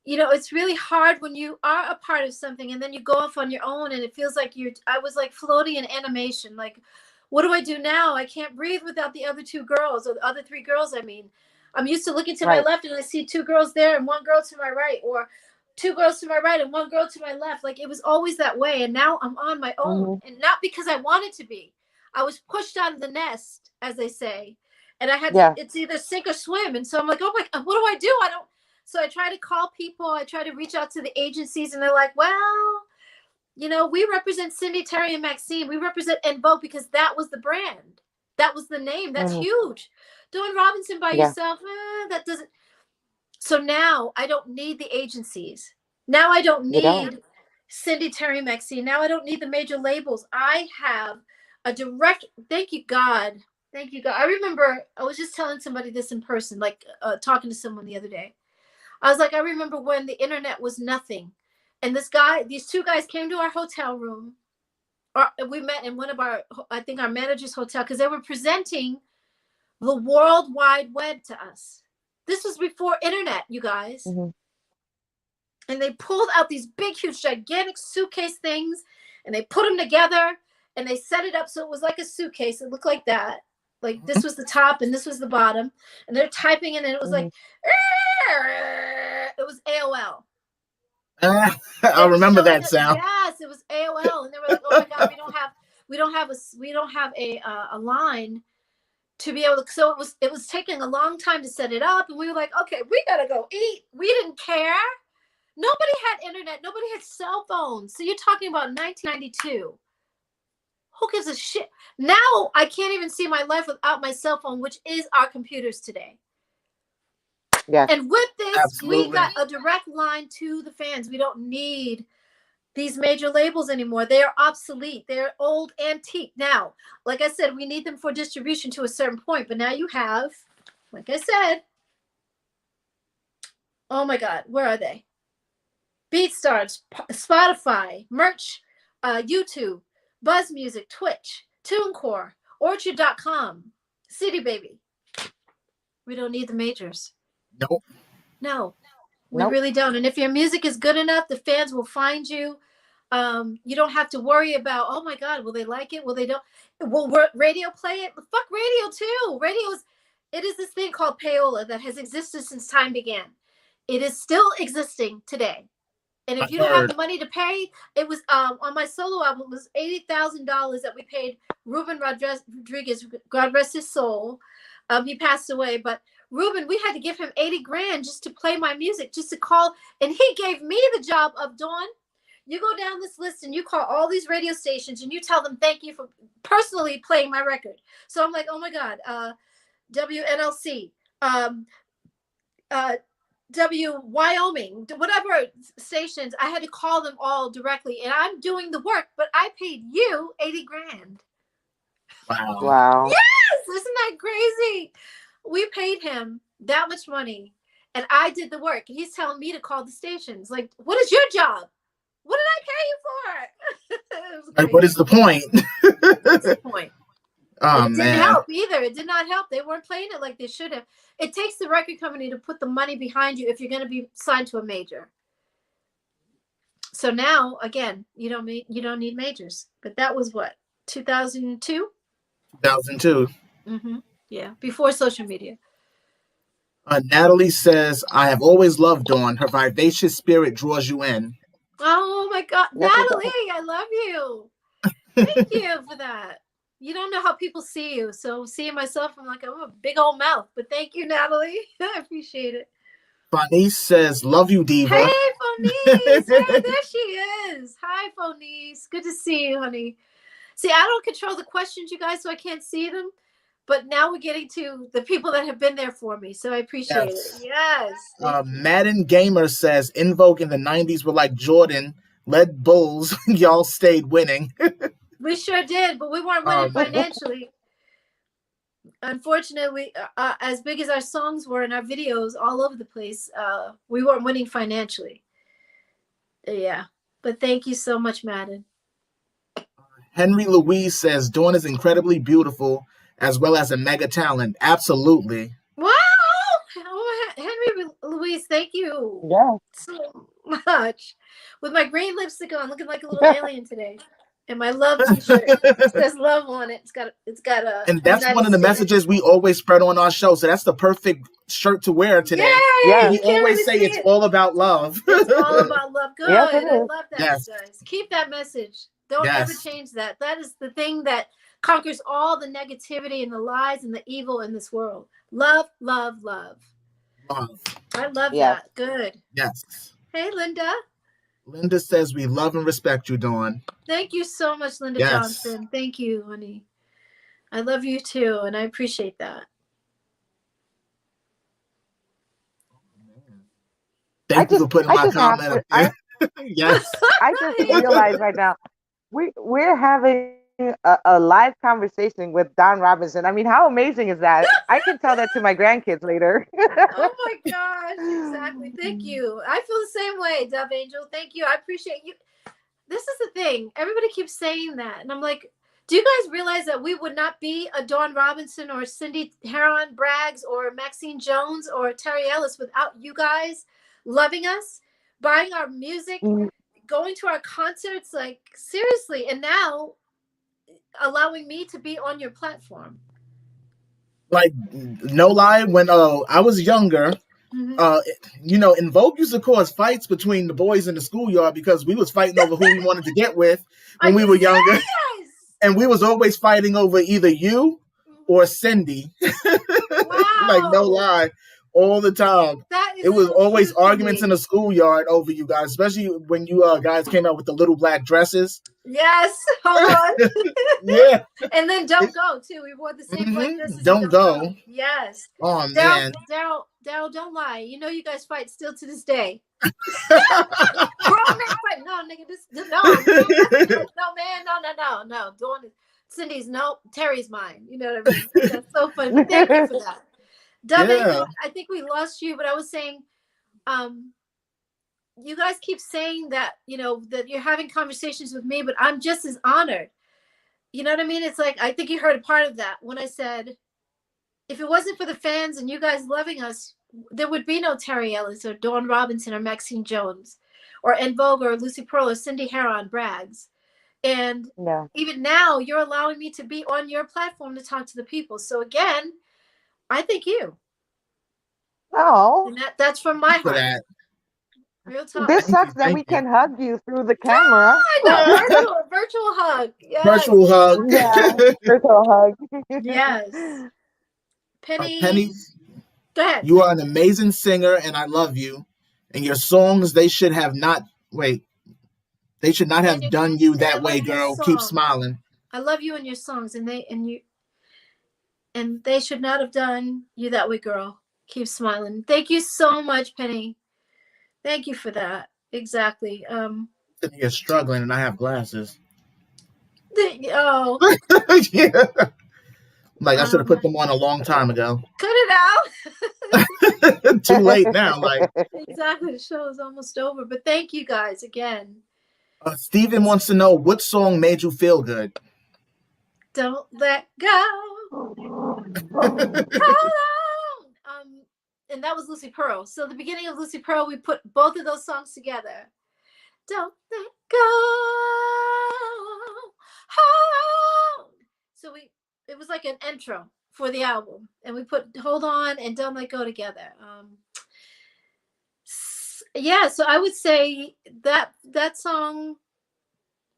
It's really hard when you are a part of something and then you go off on your own and it feels like I was like floating in animation. Like, what do I do now? I can't breathe without the other two girls, or the other three girls. I mean, I'm used to looking to my left and I see two girls there and one girl to my right, or two girls to my right and one girl to my left. Like, it was always that way. And now I'm on my own, and not because I wanted to be. I was pushed out of the nest, as they say. And I had to, it's either sink or swim. And so I'm like, oh my God, what do I do? So I try to call people. I try to reach out to the agencies, and they're like, well, we represent Cindy, Terry, and Maxine. We represent Vogue because that was the brand. That was the name. That's huge. Doing Robinson by yourself, that doesn't. So now I don't need the agencies. Now I don't need Cindy Terry Maxine. Now I don't need the major labels. I have a direct, thank you, God. Thank you, God. I remember I was just telling somebody this in person, like talking to someone the other day. I was like, I remember when the internet was nothing. And these two guys came to our hotel room. Or we met in one of I think our manager's hotel, because they were presenting the World Wide Web to us. This was before internet, you guys. Mm-hmm. And they pulled out these big, huge, gigantic suitcase things, and they put them together, and they set it up so it was like a suitcase. It looked like that. Like this was the top and this was the bottom. And they're typing in, and it was like, it was AOL. I remember that sound. Yes, it was AOL, and they were like, "Oh my God, we don't have a line to be able to." So it was taking a long time to set it up, and we were like, "Okay, we gotta go eat." We didn't care. Nobody had internet. Nobody had cell phones. So you're talking about 1992. Who gives a shit? Now I can't even see my life without my cell phone, which is our computers today. Yeah. And with this, Absolutely. we got a direct line to the fans. We don't need these major labels anymore. They are obsolete. They're old, antique. Now, like I said, we need them for distribution to a certain point. But now you have, like I said, oh my God, where are they? BeatStars, Spotify, Merch, YouTube, Buzz Music, Twitch, TuneCore, Orchard.com, City Baby. We don't need the majors. Nope. No, we really don't. And if your music is good enough, the fans will find you. You don't have to worry about, oh my God, will they like it? Will they don't? Will radio play it? Fuck radio too. It is this thing called payola that has existed since time began. It is still existing today. And if you don't have the money to pay, it was on my solo album, it was $80,000 that we paid Ruben Rodriguez, God rest his soul. He passed away, but Ruben, we had to give him 80 grand just to play my music, just to call. And he gave me the job of, Dawn, you go down this list and you call all these radio stations and you tell them thank you for personally playing my record. So I'm like, oh my God, WNLC, Wyoming, whatever stations, I had to call them all directly, and I'm doing the work, but I paid you 80 grand. Wow. Yes, isn't that crazy? We paid him that much money, and I did the work. And he's telling me to call the stations. Like, what is your job? What did I pay you for? Like, what is the point? What's the point? Oh, It man. didn't help either. It did not help. They weren't playing it like they should have. It takes the record company to put the money behind you if you're going to be signed to a major. So now, again, you don't need majors. But that was what, 2002? 2002. Mm-hmm. Yeah, before social media. Natalie says, I have always loved Dawn. Her vivacious spirit draws you in. Oh my God, Natalie, I love you. Thank you for that. You don't know how people see you. So seeing myself, I'm like, I'm a big old mouth. But thank you, Natalie. I appreciate it. Fonice says, love you, Diva. Hey, Fonice. Hey, there she is. Hi, Fonice. Good to see you, honey. See, I don't control the questions, you guys, so I can't see them. But now we're getting to the people that have been there for me. So I appreciate it. Yes. Madden Gamer says, In Vogue in the 90s were like Jordan, led Bulls. Y'all stayed winning. We sure did, but we weren't winning financially. Unfortunately, as big as our songs were and our videos all over the place, we weren't winning financially. Yeah, but thank you so much, Madden. Henry Louise says, Dawn is incredibly beautiful as well as a mega talent. Absolutely. Wow! Oh, Henry Louise, thank you so much. With my green lipstick on, looking like a little alien today. And my love t-shirt says love on it. It's got a. And that's one of the messages we always spread on our show. So that's the perfect shirt to wear today. Yeah, we always say it's all about love. It's all about love. Good. Yes, I love that, yes. guys. Keep that message. Don't ever change that. That is the thing that conquers all the negativity and the lies and the evil in this world. Love, love, love. Love. I love that. Good. Yes. Hey, Linda. Linda says, we love and respect you, Dawn. Thank you so much, Linda Johnson. Thank you, honey. I love you too, and I appreciate that. Thank you for putting I my just have comment up to, there. Yes. I just realized right now we're having a live conversation with Don Robinson. I mean, how amazing is that? I can tell that to my grandkids later. Oh my gosh, exactly. Thank you. I feel the same way, Dove Angel. Thank you. I appreciate you. This is the thing. Everybody keeps saying that. And I'm like, do you guys realize that we would not be a Dawn Robinson or Cindy Heron Braggs or Maxine Jones or Terry Ellis without you guys loving us, buying our music, going to our concerts? Like, seriously. And now allowing me to be on your platform. Like, no lie, when I was younger, in Vogue used to cause fights between the boys in the schoolyard because we was fighting over who we wanted to get with when we were younger. Yes. And we was always fighting over either you or Cindy. Wow. Like, no lie, all the time. It was always arguments in the schoolyard over you guys, especially when you guys came out with the little black dresses. Yes. Hold on. Yeah. And then Don't Go, too. We wore the same black dresses. Don't Go. Yes. Oh, man. Daryl, don't lie. You know you guys fight still to this day. Grown men fight. No, nigga, no. Cindy's, no, Terry's mine. You know what I mean? That's so funny. But thank you for that. Yeah. I think we lost you, but I was saying, you guys keep saying that, that you're having conversations with me, but I'm just as honored. You know what I mean? It's like, I think you heard a part of that when I said, if it wasn't for the fans and you guys loving us, there would be no Terry Ellis or Dawn Robinson or Maxine Jones or En Vogue or Lucy Pearl or Cindy Heron Braggs. And even now, you're allowing me to be on your platform to talk to the people. So again, I thank you. Oh, and that's from my heart. That. Real talk. This sucks that we can hug you through the camera. Virtual hug. Yes. Virtual hug. Yeah, virtual hug. Yes. Penny, go ahead. You are an amazing singer, and I love you. And your songs, they should not have done you that way, girl. Keep smiling. I love you and your songs, and they should not have done you that way, girl. Keep smiling. Thank you so much, Penny. Thank you for that. Exactly. You're struggling, and I have glasses. Oh. Yeah. Like, I should have put them on a long time ago. Cut it out. Too late now. Like, exactly. The show is almost over. But thank you guys again. Steven wants to know, what song made you feel good? Don't Let Go. Hold on. And that was Lucy Pearl. So the beginning of Lucy Pearl, we put both of those songs together. Don't let go. Hold on. So it was like an intro for the album, and we put Hold On and Don't Let Go together. Yeah, so I would say that song.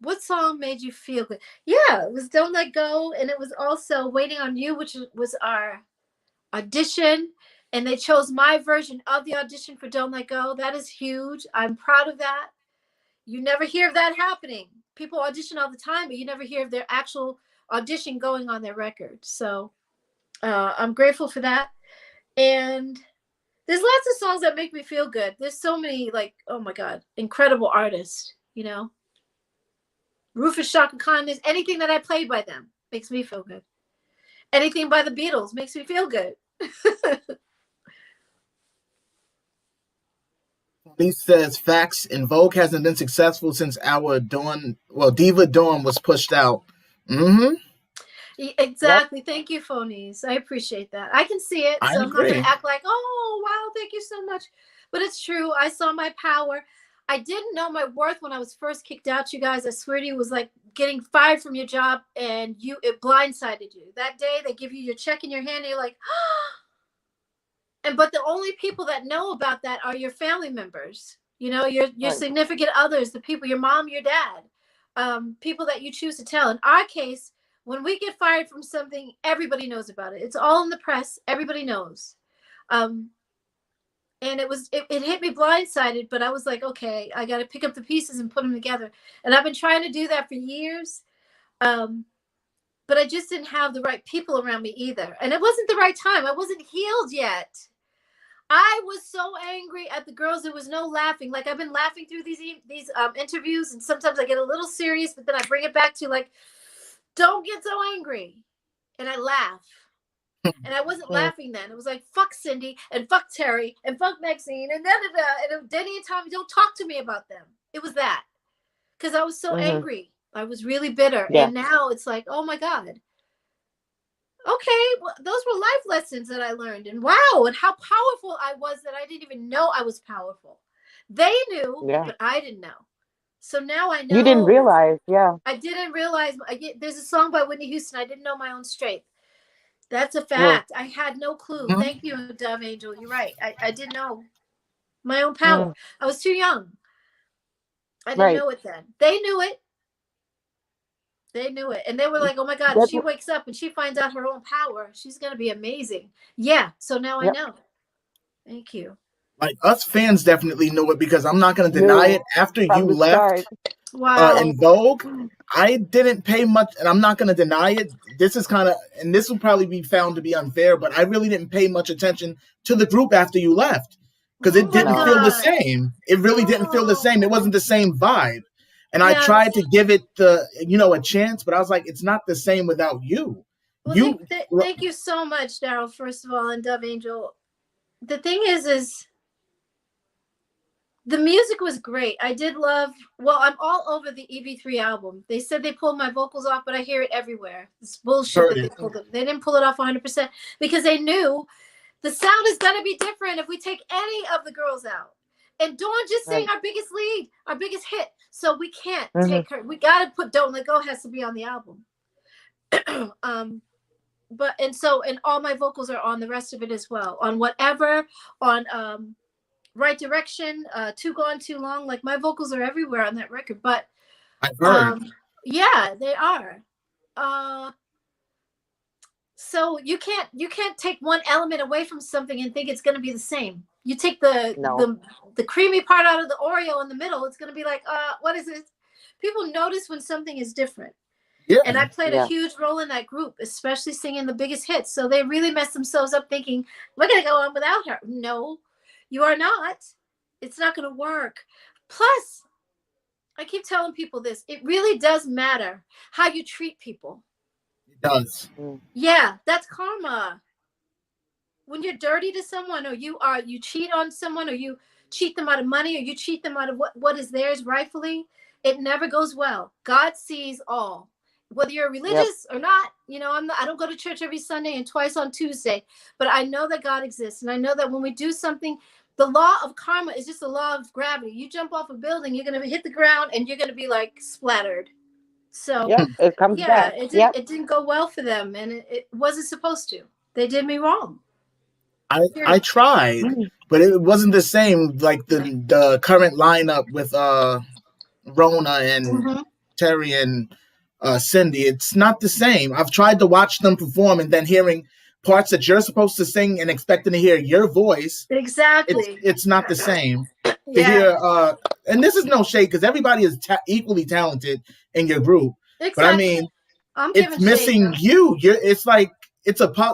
What song made you feel good? Yeah, it was Don't Let Go, and it was also Waiting on You, which was our audition, and they chose my version of the audition for Don't Let Go. That is huge. I'm proud of that. You never hear of that happening. People audition all the time, but you never hear of their actual audition going on their record. So I'm grateful for that. And there's lots of songs that make me feel good. There's so many, like, oh my God, incredible artists, Rufus, Chaka Khan, anything that I played by them makes me feel good. Anything by the Beatles makes me feel good. He says, facts, En Vogue hasn't been successful since our Diva Dawn was pushed out. Mm-hmm. Exactly. Yep. Thank you, Phonies. I appreciate that. I can see it. So I'm not going to act like, oh, wow, thank you so much. But it's true. I saw my power. I didn't know my worth when I was first kicked out, you guys. I swear to you, it was like getting fired from your job, and it blindsided you. That day, they give you your check in your hand, and you're like, but the only people that know about that are your family members, your significant others, the people, your mom, your dad, people that you choose to tell. In our case, when we get fired from something, everybody knows about it. It's all in the press. Everybody knows. And it hit me blindsided, but I was like, okay, I got to pick up the pieces and put them together. And I've been trying to do that for years. But I just didn't have the right people around me either. And it wasn't the right time. I wasn't healed yet. I was so angry at the girls. There was no laughing. Like, I've been laughing through these interviews, and sometimes I get a little serious, but then I bring it back to like, don't get so angry, and I laugh. And I wasn't laughing then. It was like, fuck Cindy and fuck Terry and fuck Maxine and and Denny and Tommy, don't talk to me about them. It was that. Because I was so angry. I was really bitter. Yeah. And now it's like, oh my God. Okay, well, those were life lessons that I learned. And wow, and how powerful I was that I didn't even know I was powerful. They knew, but I didn't know. So now I know. You didn't realize, I didn't realize. There's a song by Whitney Houston, I didn't know my own strength. That's a fact. I had no clue. Thank you, Dove Angel. You're right. I didn't know my own power. I was too young. I didn't know it then. They knew it. They knew it. And they were like, oh my God, if she wakes up and she finds out her own power, she's going to be amazing. Yeah. So now I know. Thank you. Like, us fans definitely knew it, because I'm not going to deny it. After you left in Vogue, I didn't pay much, and I'm not going to deny it. This is kind of, and this will probably be found to be unfair, but I really didn't pay much attention to the group after you left, because it didn't feel the same. It really didn't feel the same. It wasn't the same vibe. And I tried to give it a chance, but I was like, it's not the same without you. Well, thank you so much, Daryl, first of all, and Dove Angel. The thing is the music was great. I did love, I'm all over the EV3 album. They said they pulled my vocals off, but I hear it everywhere. It's bullshit that they pulled it. They didn't pull it off 100% because they knew the sound is going to be different if we take any of the girls out. And Dawn just sang our biggest lead, our biggest hit. So we can't take her. We got to put Don't Let Go has to be on the album. And all my vocals are on the rest of it as well. On Whatever, on Right Direction, Too Gone Too Long. Like, my vocals are everywhere on that record. But I've heard. Yeah, they are. So you can't take one element away from something and think it's going to be the same. You take the creamy part out of the Oreo in the middle, it's going to be like, what is it? People notice when something is different. Yeah. And I played a huge role in that group, especially singing the biggest hits. So they really messed themselves up thinking, we're going to go on without her. No, you are not. It's not going to work. Plus, I keep telling people this. It really does matter how you treat people. It does. Yeah, that's karma. When you're dirty to someone, or you cheat on someone, or you cheat them out of money, or you cheat them out of what is theirs rightfully, it never goes well. God sees all. Whether you're religious or not, I don't go to church every Sunday and twice on Tuesday, but I know that God exists. And I know that when we do something, the law of karma is just a law of gravity. You jump off a building, you're going to hit the ground and you're going to be like splattered. So it comes back. It didn't go well for them, and it wasn't supposed to. They did me wrong. I tried, but it wasn't the same. Like the current lineup with Rona and Terry and Cindy, it's not the same. I've tried to watch them perform and then hearing parts that you're supposed to sing and expecting to hear your voice. Exactly. It's not the same. To hear, and this is no shade because everybody is equally talented in your group. Exactly. But I mean, it's missing you. It's like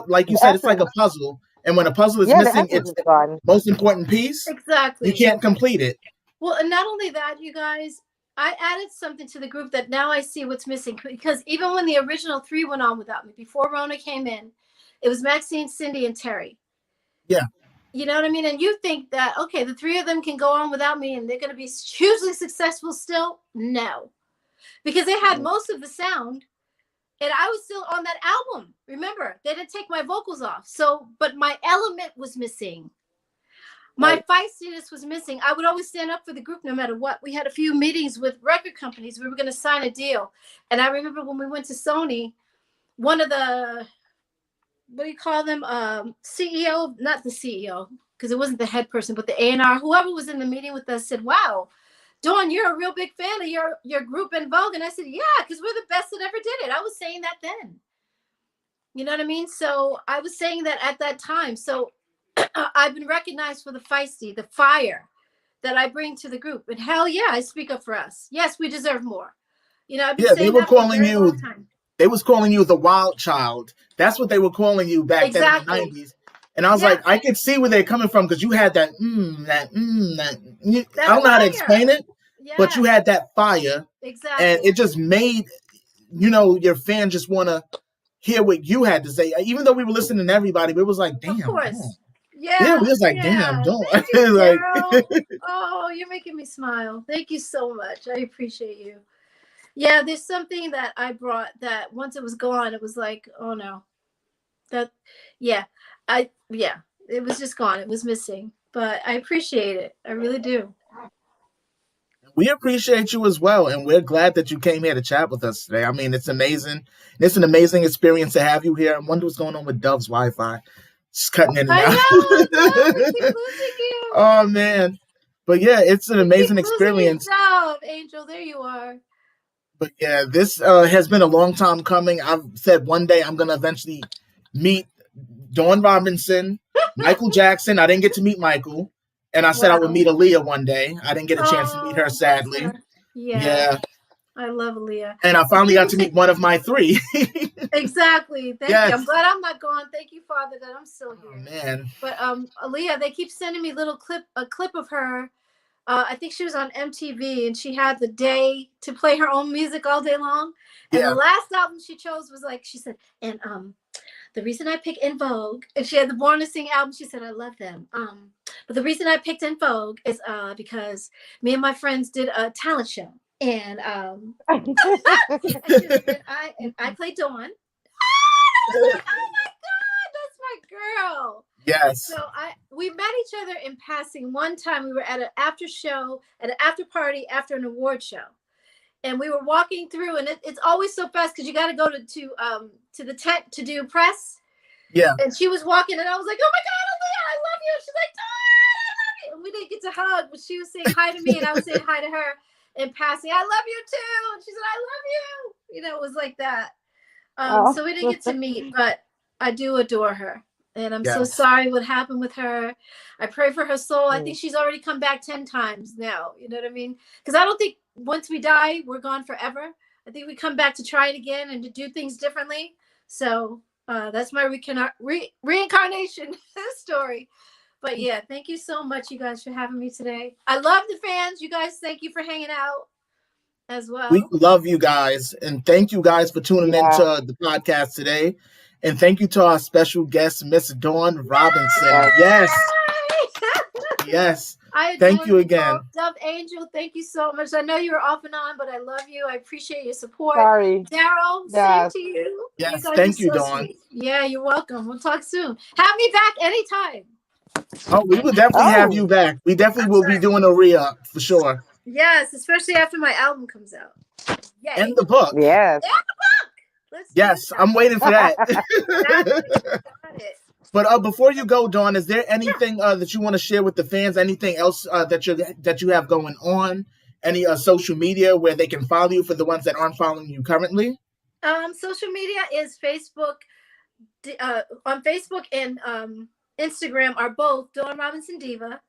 like you said, it's like a puzzle. And when a puzzle is missing its most important piece, you can't complete it. Well, and not only that, you guys, I added something to the group that now I see what's missing. Because even when the original 3 went on without me, before Rona came in, it was Maxine, Cindy, and Terry. Yeah. You know what I mean? And you think that, okay, the 3 of them can go on without me and they're going to be hugely successful still? No. Because they had most of the sound. And I was still on that album. Remember, they didn't take my vocals off. But my element was missing. My feistiness was missing. I would always stand up for the group no matter what. We had a few meetings with record companies. We were going to sign a deal. And I remember when we went to Sony, one of the, what do you call them? CEO, not the CEO, because it wasn't the head person, but the A&R, whoever was in the meeting with us said, wow, Dawn, you're a real big fan of your group in Vogue. And I said, yeah, because we're the best that ever did it. I was saying that then. You know what I mean? So I was saying that at that time. So I've been recognized for the feisty, the fire that I bring to the group. And hell yeah, I speak up for us. Yes, we deserve more. I've been saying they were calling you. They was calling you the wild child. That's what they were calling you back then in the 90s. And I was Yeah. like, I could see where they're coming from because you had that, I don't know how to fire. explain it, but you Yeah, had that fire, exactly. and it just made, your fans just want to hear what you had to say. Even though we were listening to everybody, but it was like, damn, Of course. Dawn. Yeah. we was like, damn, Dawn. Thank you, Like, Daryl. Oh, you're making me smile. Thank you so much. I appreciate you. Yeah, there's something that I brought that once it was gone, it was like, oh no. Yeah, it was just gone. It was missing. But I appreciate it. I really do. we appreciate you as well, and we're glad that you came here to chat with us today. I mean, it's amazing. It's an amazing experience to have you here. I wonder what's going on with Dove's Wi-Fi. Just cutting in and out. I know. We keep losing you. Oh man, but yeah, it's an amazing experience. Dove, Angel, there you are. But yeah, this has been a long time coming. I've said one day I'm gonna eventually meet Dawn Robinson, Michael Jackson. I didn't get to meet Michael. And I said I would meet Aaliyah one day. I didn't get a chance to meet her, sadly. Yeah. I love Aaliyah. And I finally got to meet one of my three. Exactly. Thank you. I'm glad I'm not gone. Thank you, Father, that I'm still here. Oh, man. But Aaliyah, they keep sending me a clip of her. I think she was on MTV, and she had the day to play her own music all day long. And the last album she chose was like, she said, and the reason I picked En Vogue, and she had the Born to Sing album, she said, I love them. But the reason I picked En Vogue is because me and my friends did a talent show. And, and I played Dawn. Oh my God, that's my girl. Yes. So we met each other in passing. One time we were at an after show, at an after party after an award show. And we were walking through, and it's always so fast because you got to go to the tent to do press. Yeah. And she was walking, and I was like, "Oh my God, Aaliyah, I love you." And she's like, "I love you." And we didn't get to hug, but she was saying hi to me, and I was saying hi to her in passing. I love you too. And she said, "I love you." You know, it was like that. So we didn't get to meet, but I do adore her. And I'm so sorry what happened with her. I pray for her soul. I think she's already come back 10 times now. You know what I mean? Because I don't think once we die, we're gone forever. I think we come back to try it again and to do things differently. So that's my reincarnation story. But yeah, thank you so much, you guys, for having me today. I love the fans. You guys, thank you for hanging out as well. We love you guys. And thank you guys for tuning into the podcast today. And thank you to our special guest, Miss Dawn Robinson. Yes. Yes. Thank you again. Dove Angel, thank you so much. I know you were off and on, but I love you. I appreciate your support. Sorry. Daryl, same to you. Yes, thank you, Dawn. Sweet. Yeah, you're welcome. We'll talk soon. Have me back anytime. Oh, we will definitely have you back. We definitely will be doing a re-up for sure. Yes, especially after my album comes out. Yay. And the book. Yes. And the book. Yes, I'm waiting for that. But before you go, Dawn, is there anything that you want to share with the fans? Anything else that you have going on? Any social media where they can follow you for the ones that aren't following you currently? Social media is Facebook. On Facebook and Instagram are both Dawn Robinson Diva.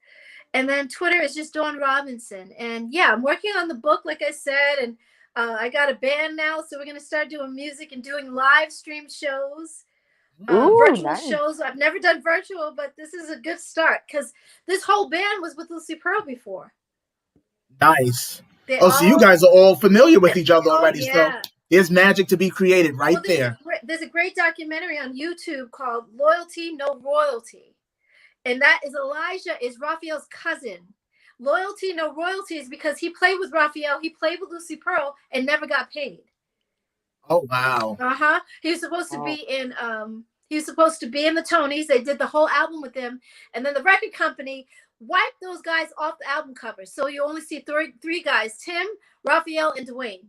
And then Twitter is just Dawn Robinson. And yeah, I'm working on the book, like I said, and I got a band now, so we're going to start doing music and doing live stream shows, virtual shows. I've never done virtual, but this is a good start because this whole band was with Lucy Pearl before. Nice. So you guys are all familiar with each other already. So there's magic to be created there. There's a great documentary on YouTube called Loyalty, No Royalty. And that is Elijah is Raphael's cousin. Loyalty, No Royalty is because he played with Raphael, he played with Lucy Pearl, and never got paid. Oh wow. He was supposed to be in the Tonys. They did the whole album with him, and then the record company wiped those guys off the album covers. So you only see three guys: Tim, Raphael, and Dwayne.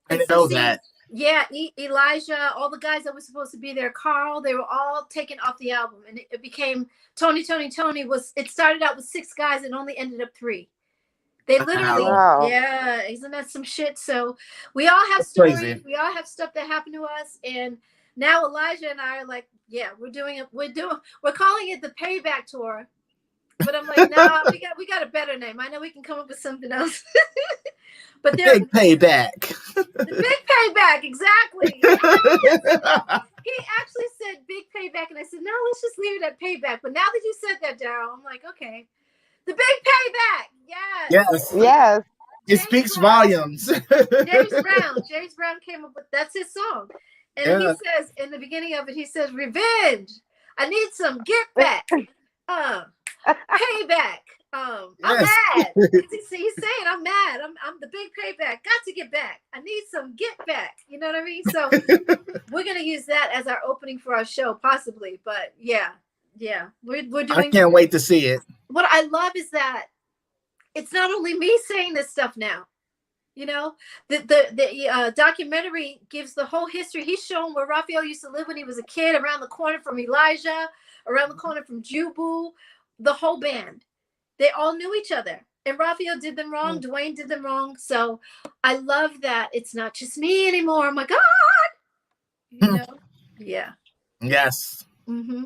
I didn't know that. Yeah, Elijah, all the guys that were supposed to be there, Carl, they were all taken off the album, and it became Tony. It started out with 6 guys and only ended up 3. They literally, isn't that some shit? So we all have stories. Crazy. We all have stuff that happened to us, and now Elijah and I are like, we're calling it the Payback Tour. But I'm like, no, we got a better name. I know we can come up with something else. But the big payback. The big payback, exactly. He actually said big payback, and I said, no, let's just leave it at payback. But now that you said that, Daryl, I'm like, okay. The big payback. Yes. Yes. Yes. It speaks volumes. James Brown came up with, that's his song. And he says, in the beginning of it, he says, revenge. I need some get back. Payback. I'm mad. He's saying, I'm mad. I'm the big payback. Got to get back. I need some get back. You know what I mean? So we're gonna use that as our opening for our show, possibly. But yeah, we're doing. I can't wait to see it. What I love is that it's not only me saying this stuff now. You know, the documentary gives the whole history. He's shown where Raphael used to live when he was a kid, around the corner from Elijah, around the corner from Jubu, the whole band. They all knew each other. And Raphael did them wrong. Dwayne did them wrong. So I love that it's not just me anymore. Oh my God. You know? Yeah. Yes. Mm-hmm.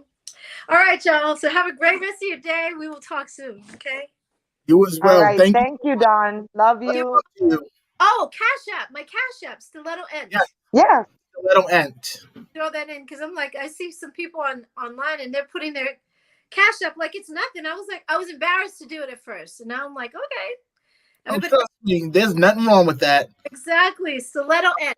All right, y'all. So have a great rest of your day. We will talk soon. Okay. You as well. All right. Thank you, Dawn. Love you. Oh, Cash App. My Cash App, StilettoEnt. Yeah. StilettoEnt. Throw that in because I'm like, I see some people online and they're putting their Cash App like it's nothing. I was like, I was embarrassed to do it at first. And now I'm like, okay. Trust me, there's nothing wrong with that. Exactly. StilettoEnt.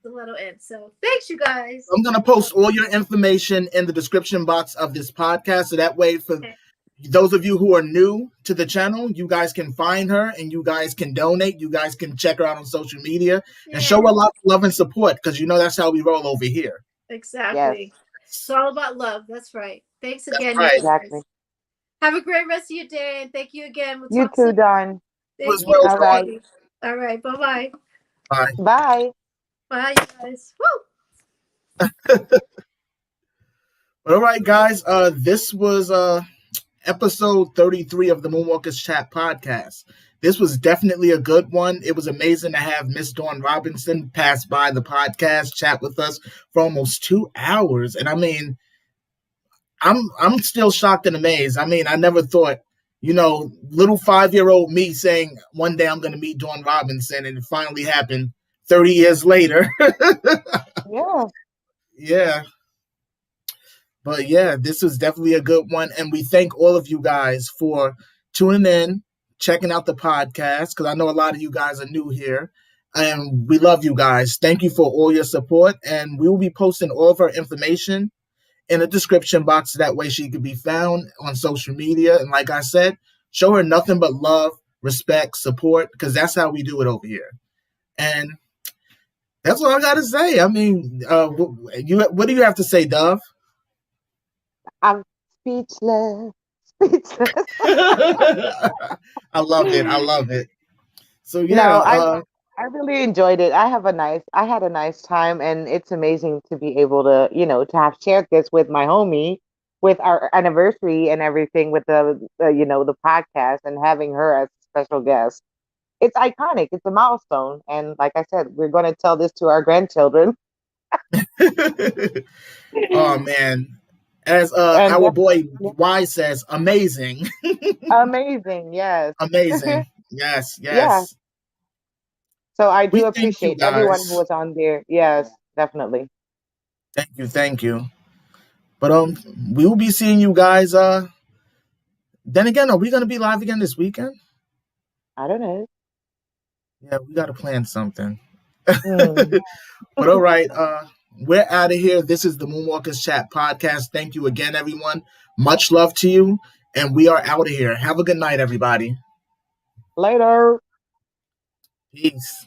StilettoEnt. So thanks, you guys. I'm going to post all your information in the description box of this podcast. So that way, for those of you who are new to the channel, you guys can find her and you guys can donate. You guys can check her out on social media and show her a lot of love and support because you know that's how we roll over here. Exactly. Yes. It's all about love. That's right. Thanks again. Right. Exactly. Have a great rest of your day and thank you again. We'll you too, Dawn. Thank you. All right. All right. Bye-bye. Bye. Bye. Bye, you guys. Woo! All right, guys. This was episode 33 of the Moonwalkers Chat podcast. This was definitely a good one. It was amazing to have Miss Dawn Robinson pass by the podcast, chat with us for almost 2 hours. And I mean, I'm still shocked and amazed. I mean, I never thought, you know, little 5-year-old me saying one day I'm going to meet Dawn Robinson, and it finally happened 30 years later. Yeah. Yeah. But yeah, this was definitely a good one. And we thank all of you guys for tuning in, checking out the podcast, because I know a lot of you guys are new here. And we love you guys. Thank you for all your support. And we will be posting all of her information in the description box. That way she can be found on social media. And like I said, show her nothing but love, respect, support, because that's how we do it over here. And that's what I got to say. I mean, what do you have to say, Dove? I'm speechless. I love it. So yeah, no, I really enjoyed it. I had a nice time, and it's amazing to be able to, to have shared this with my homie, with our anniversary and everything, with the podcast, and having her as a special guest. It's iconic. It's a milestone, and like I said, we're going to tell this to our grandchildren. Oh man. As our boy Y says, amazing. Amazing, yes. Amazing. Yes. Yeah. So I do appreciate everyone who was on there. Yes, definitely. Thank you. But we will be seeing you guys. Then again, are we gonna be live again this weekend? I don't know. Yeah, we gotta plan something. But all right, we're out of here. This is the Moonwalkers Chat podcast. Thank you again, everyone. Much love to you. And we are out of here. Have a good night, everybody. Later. Peace.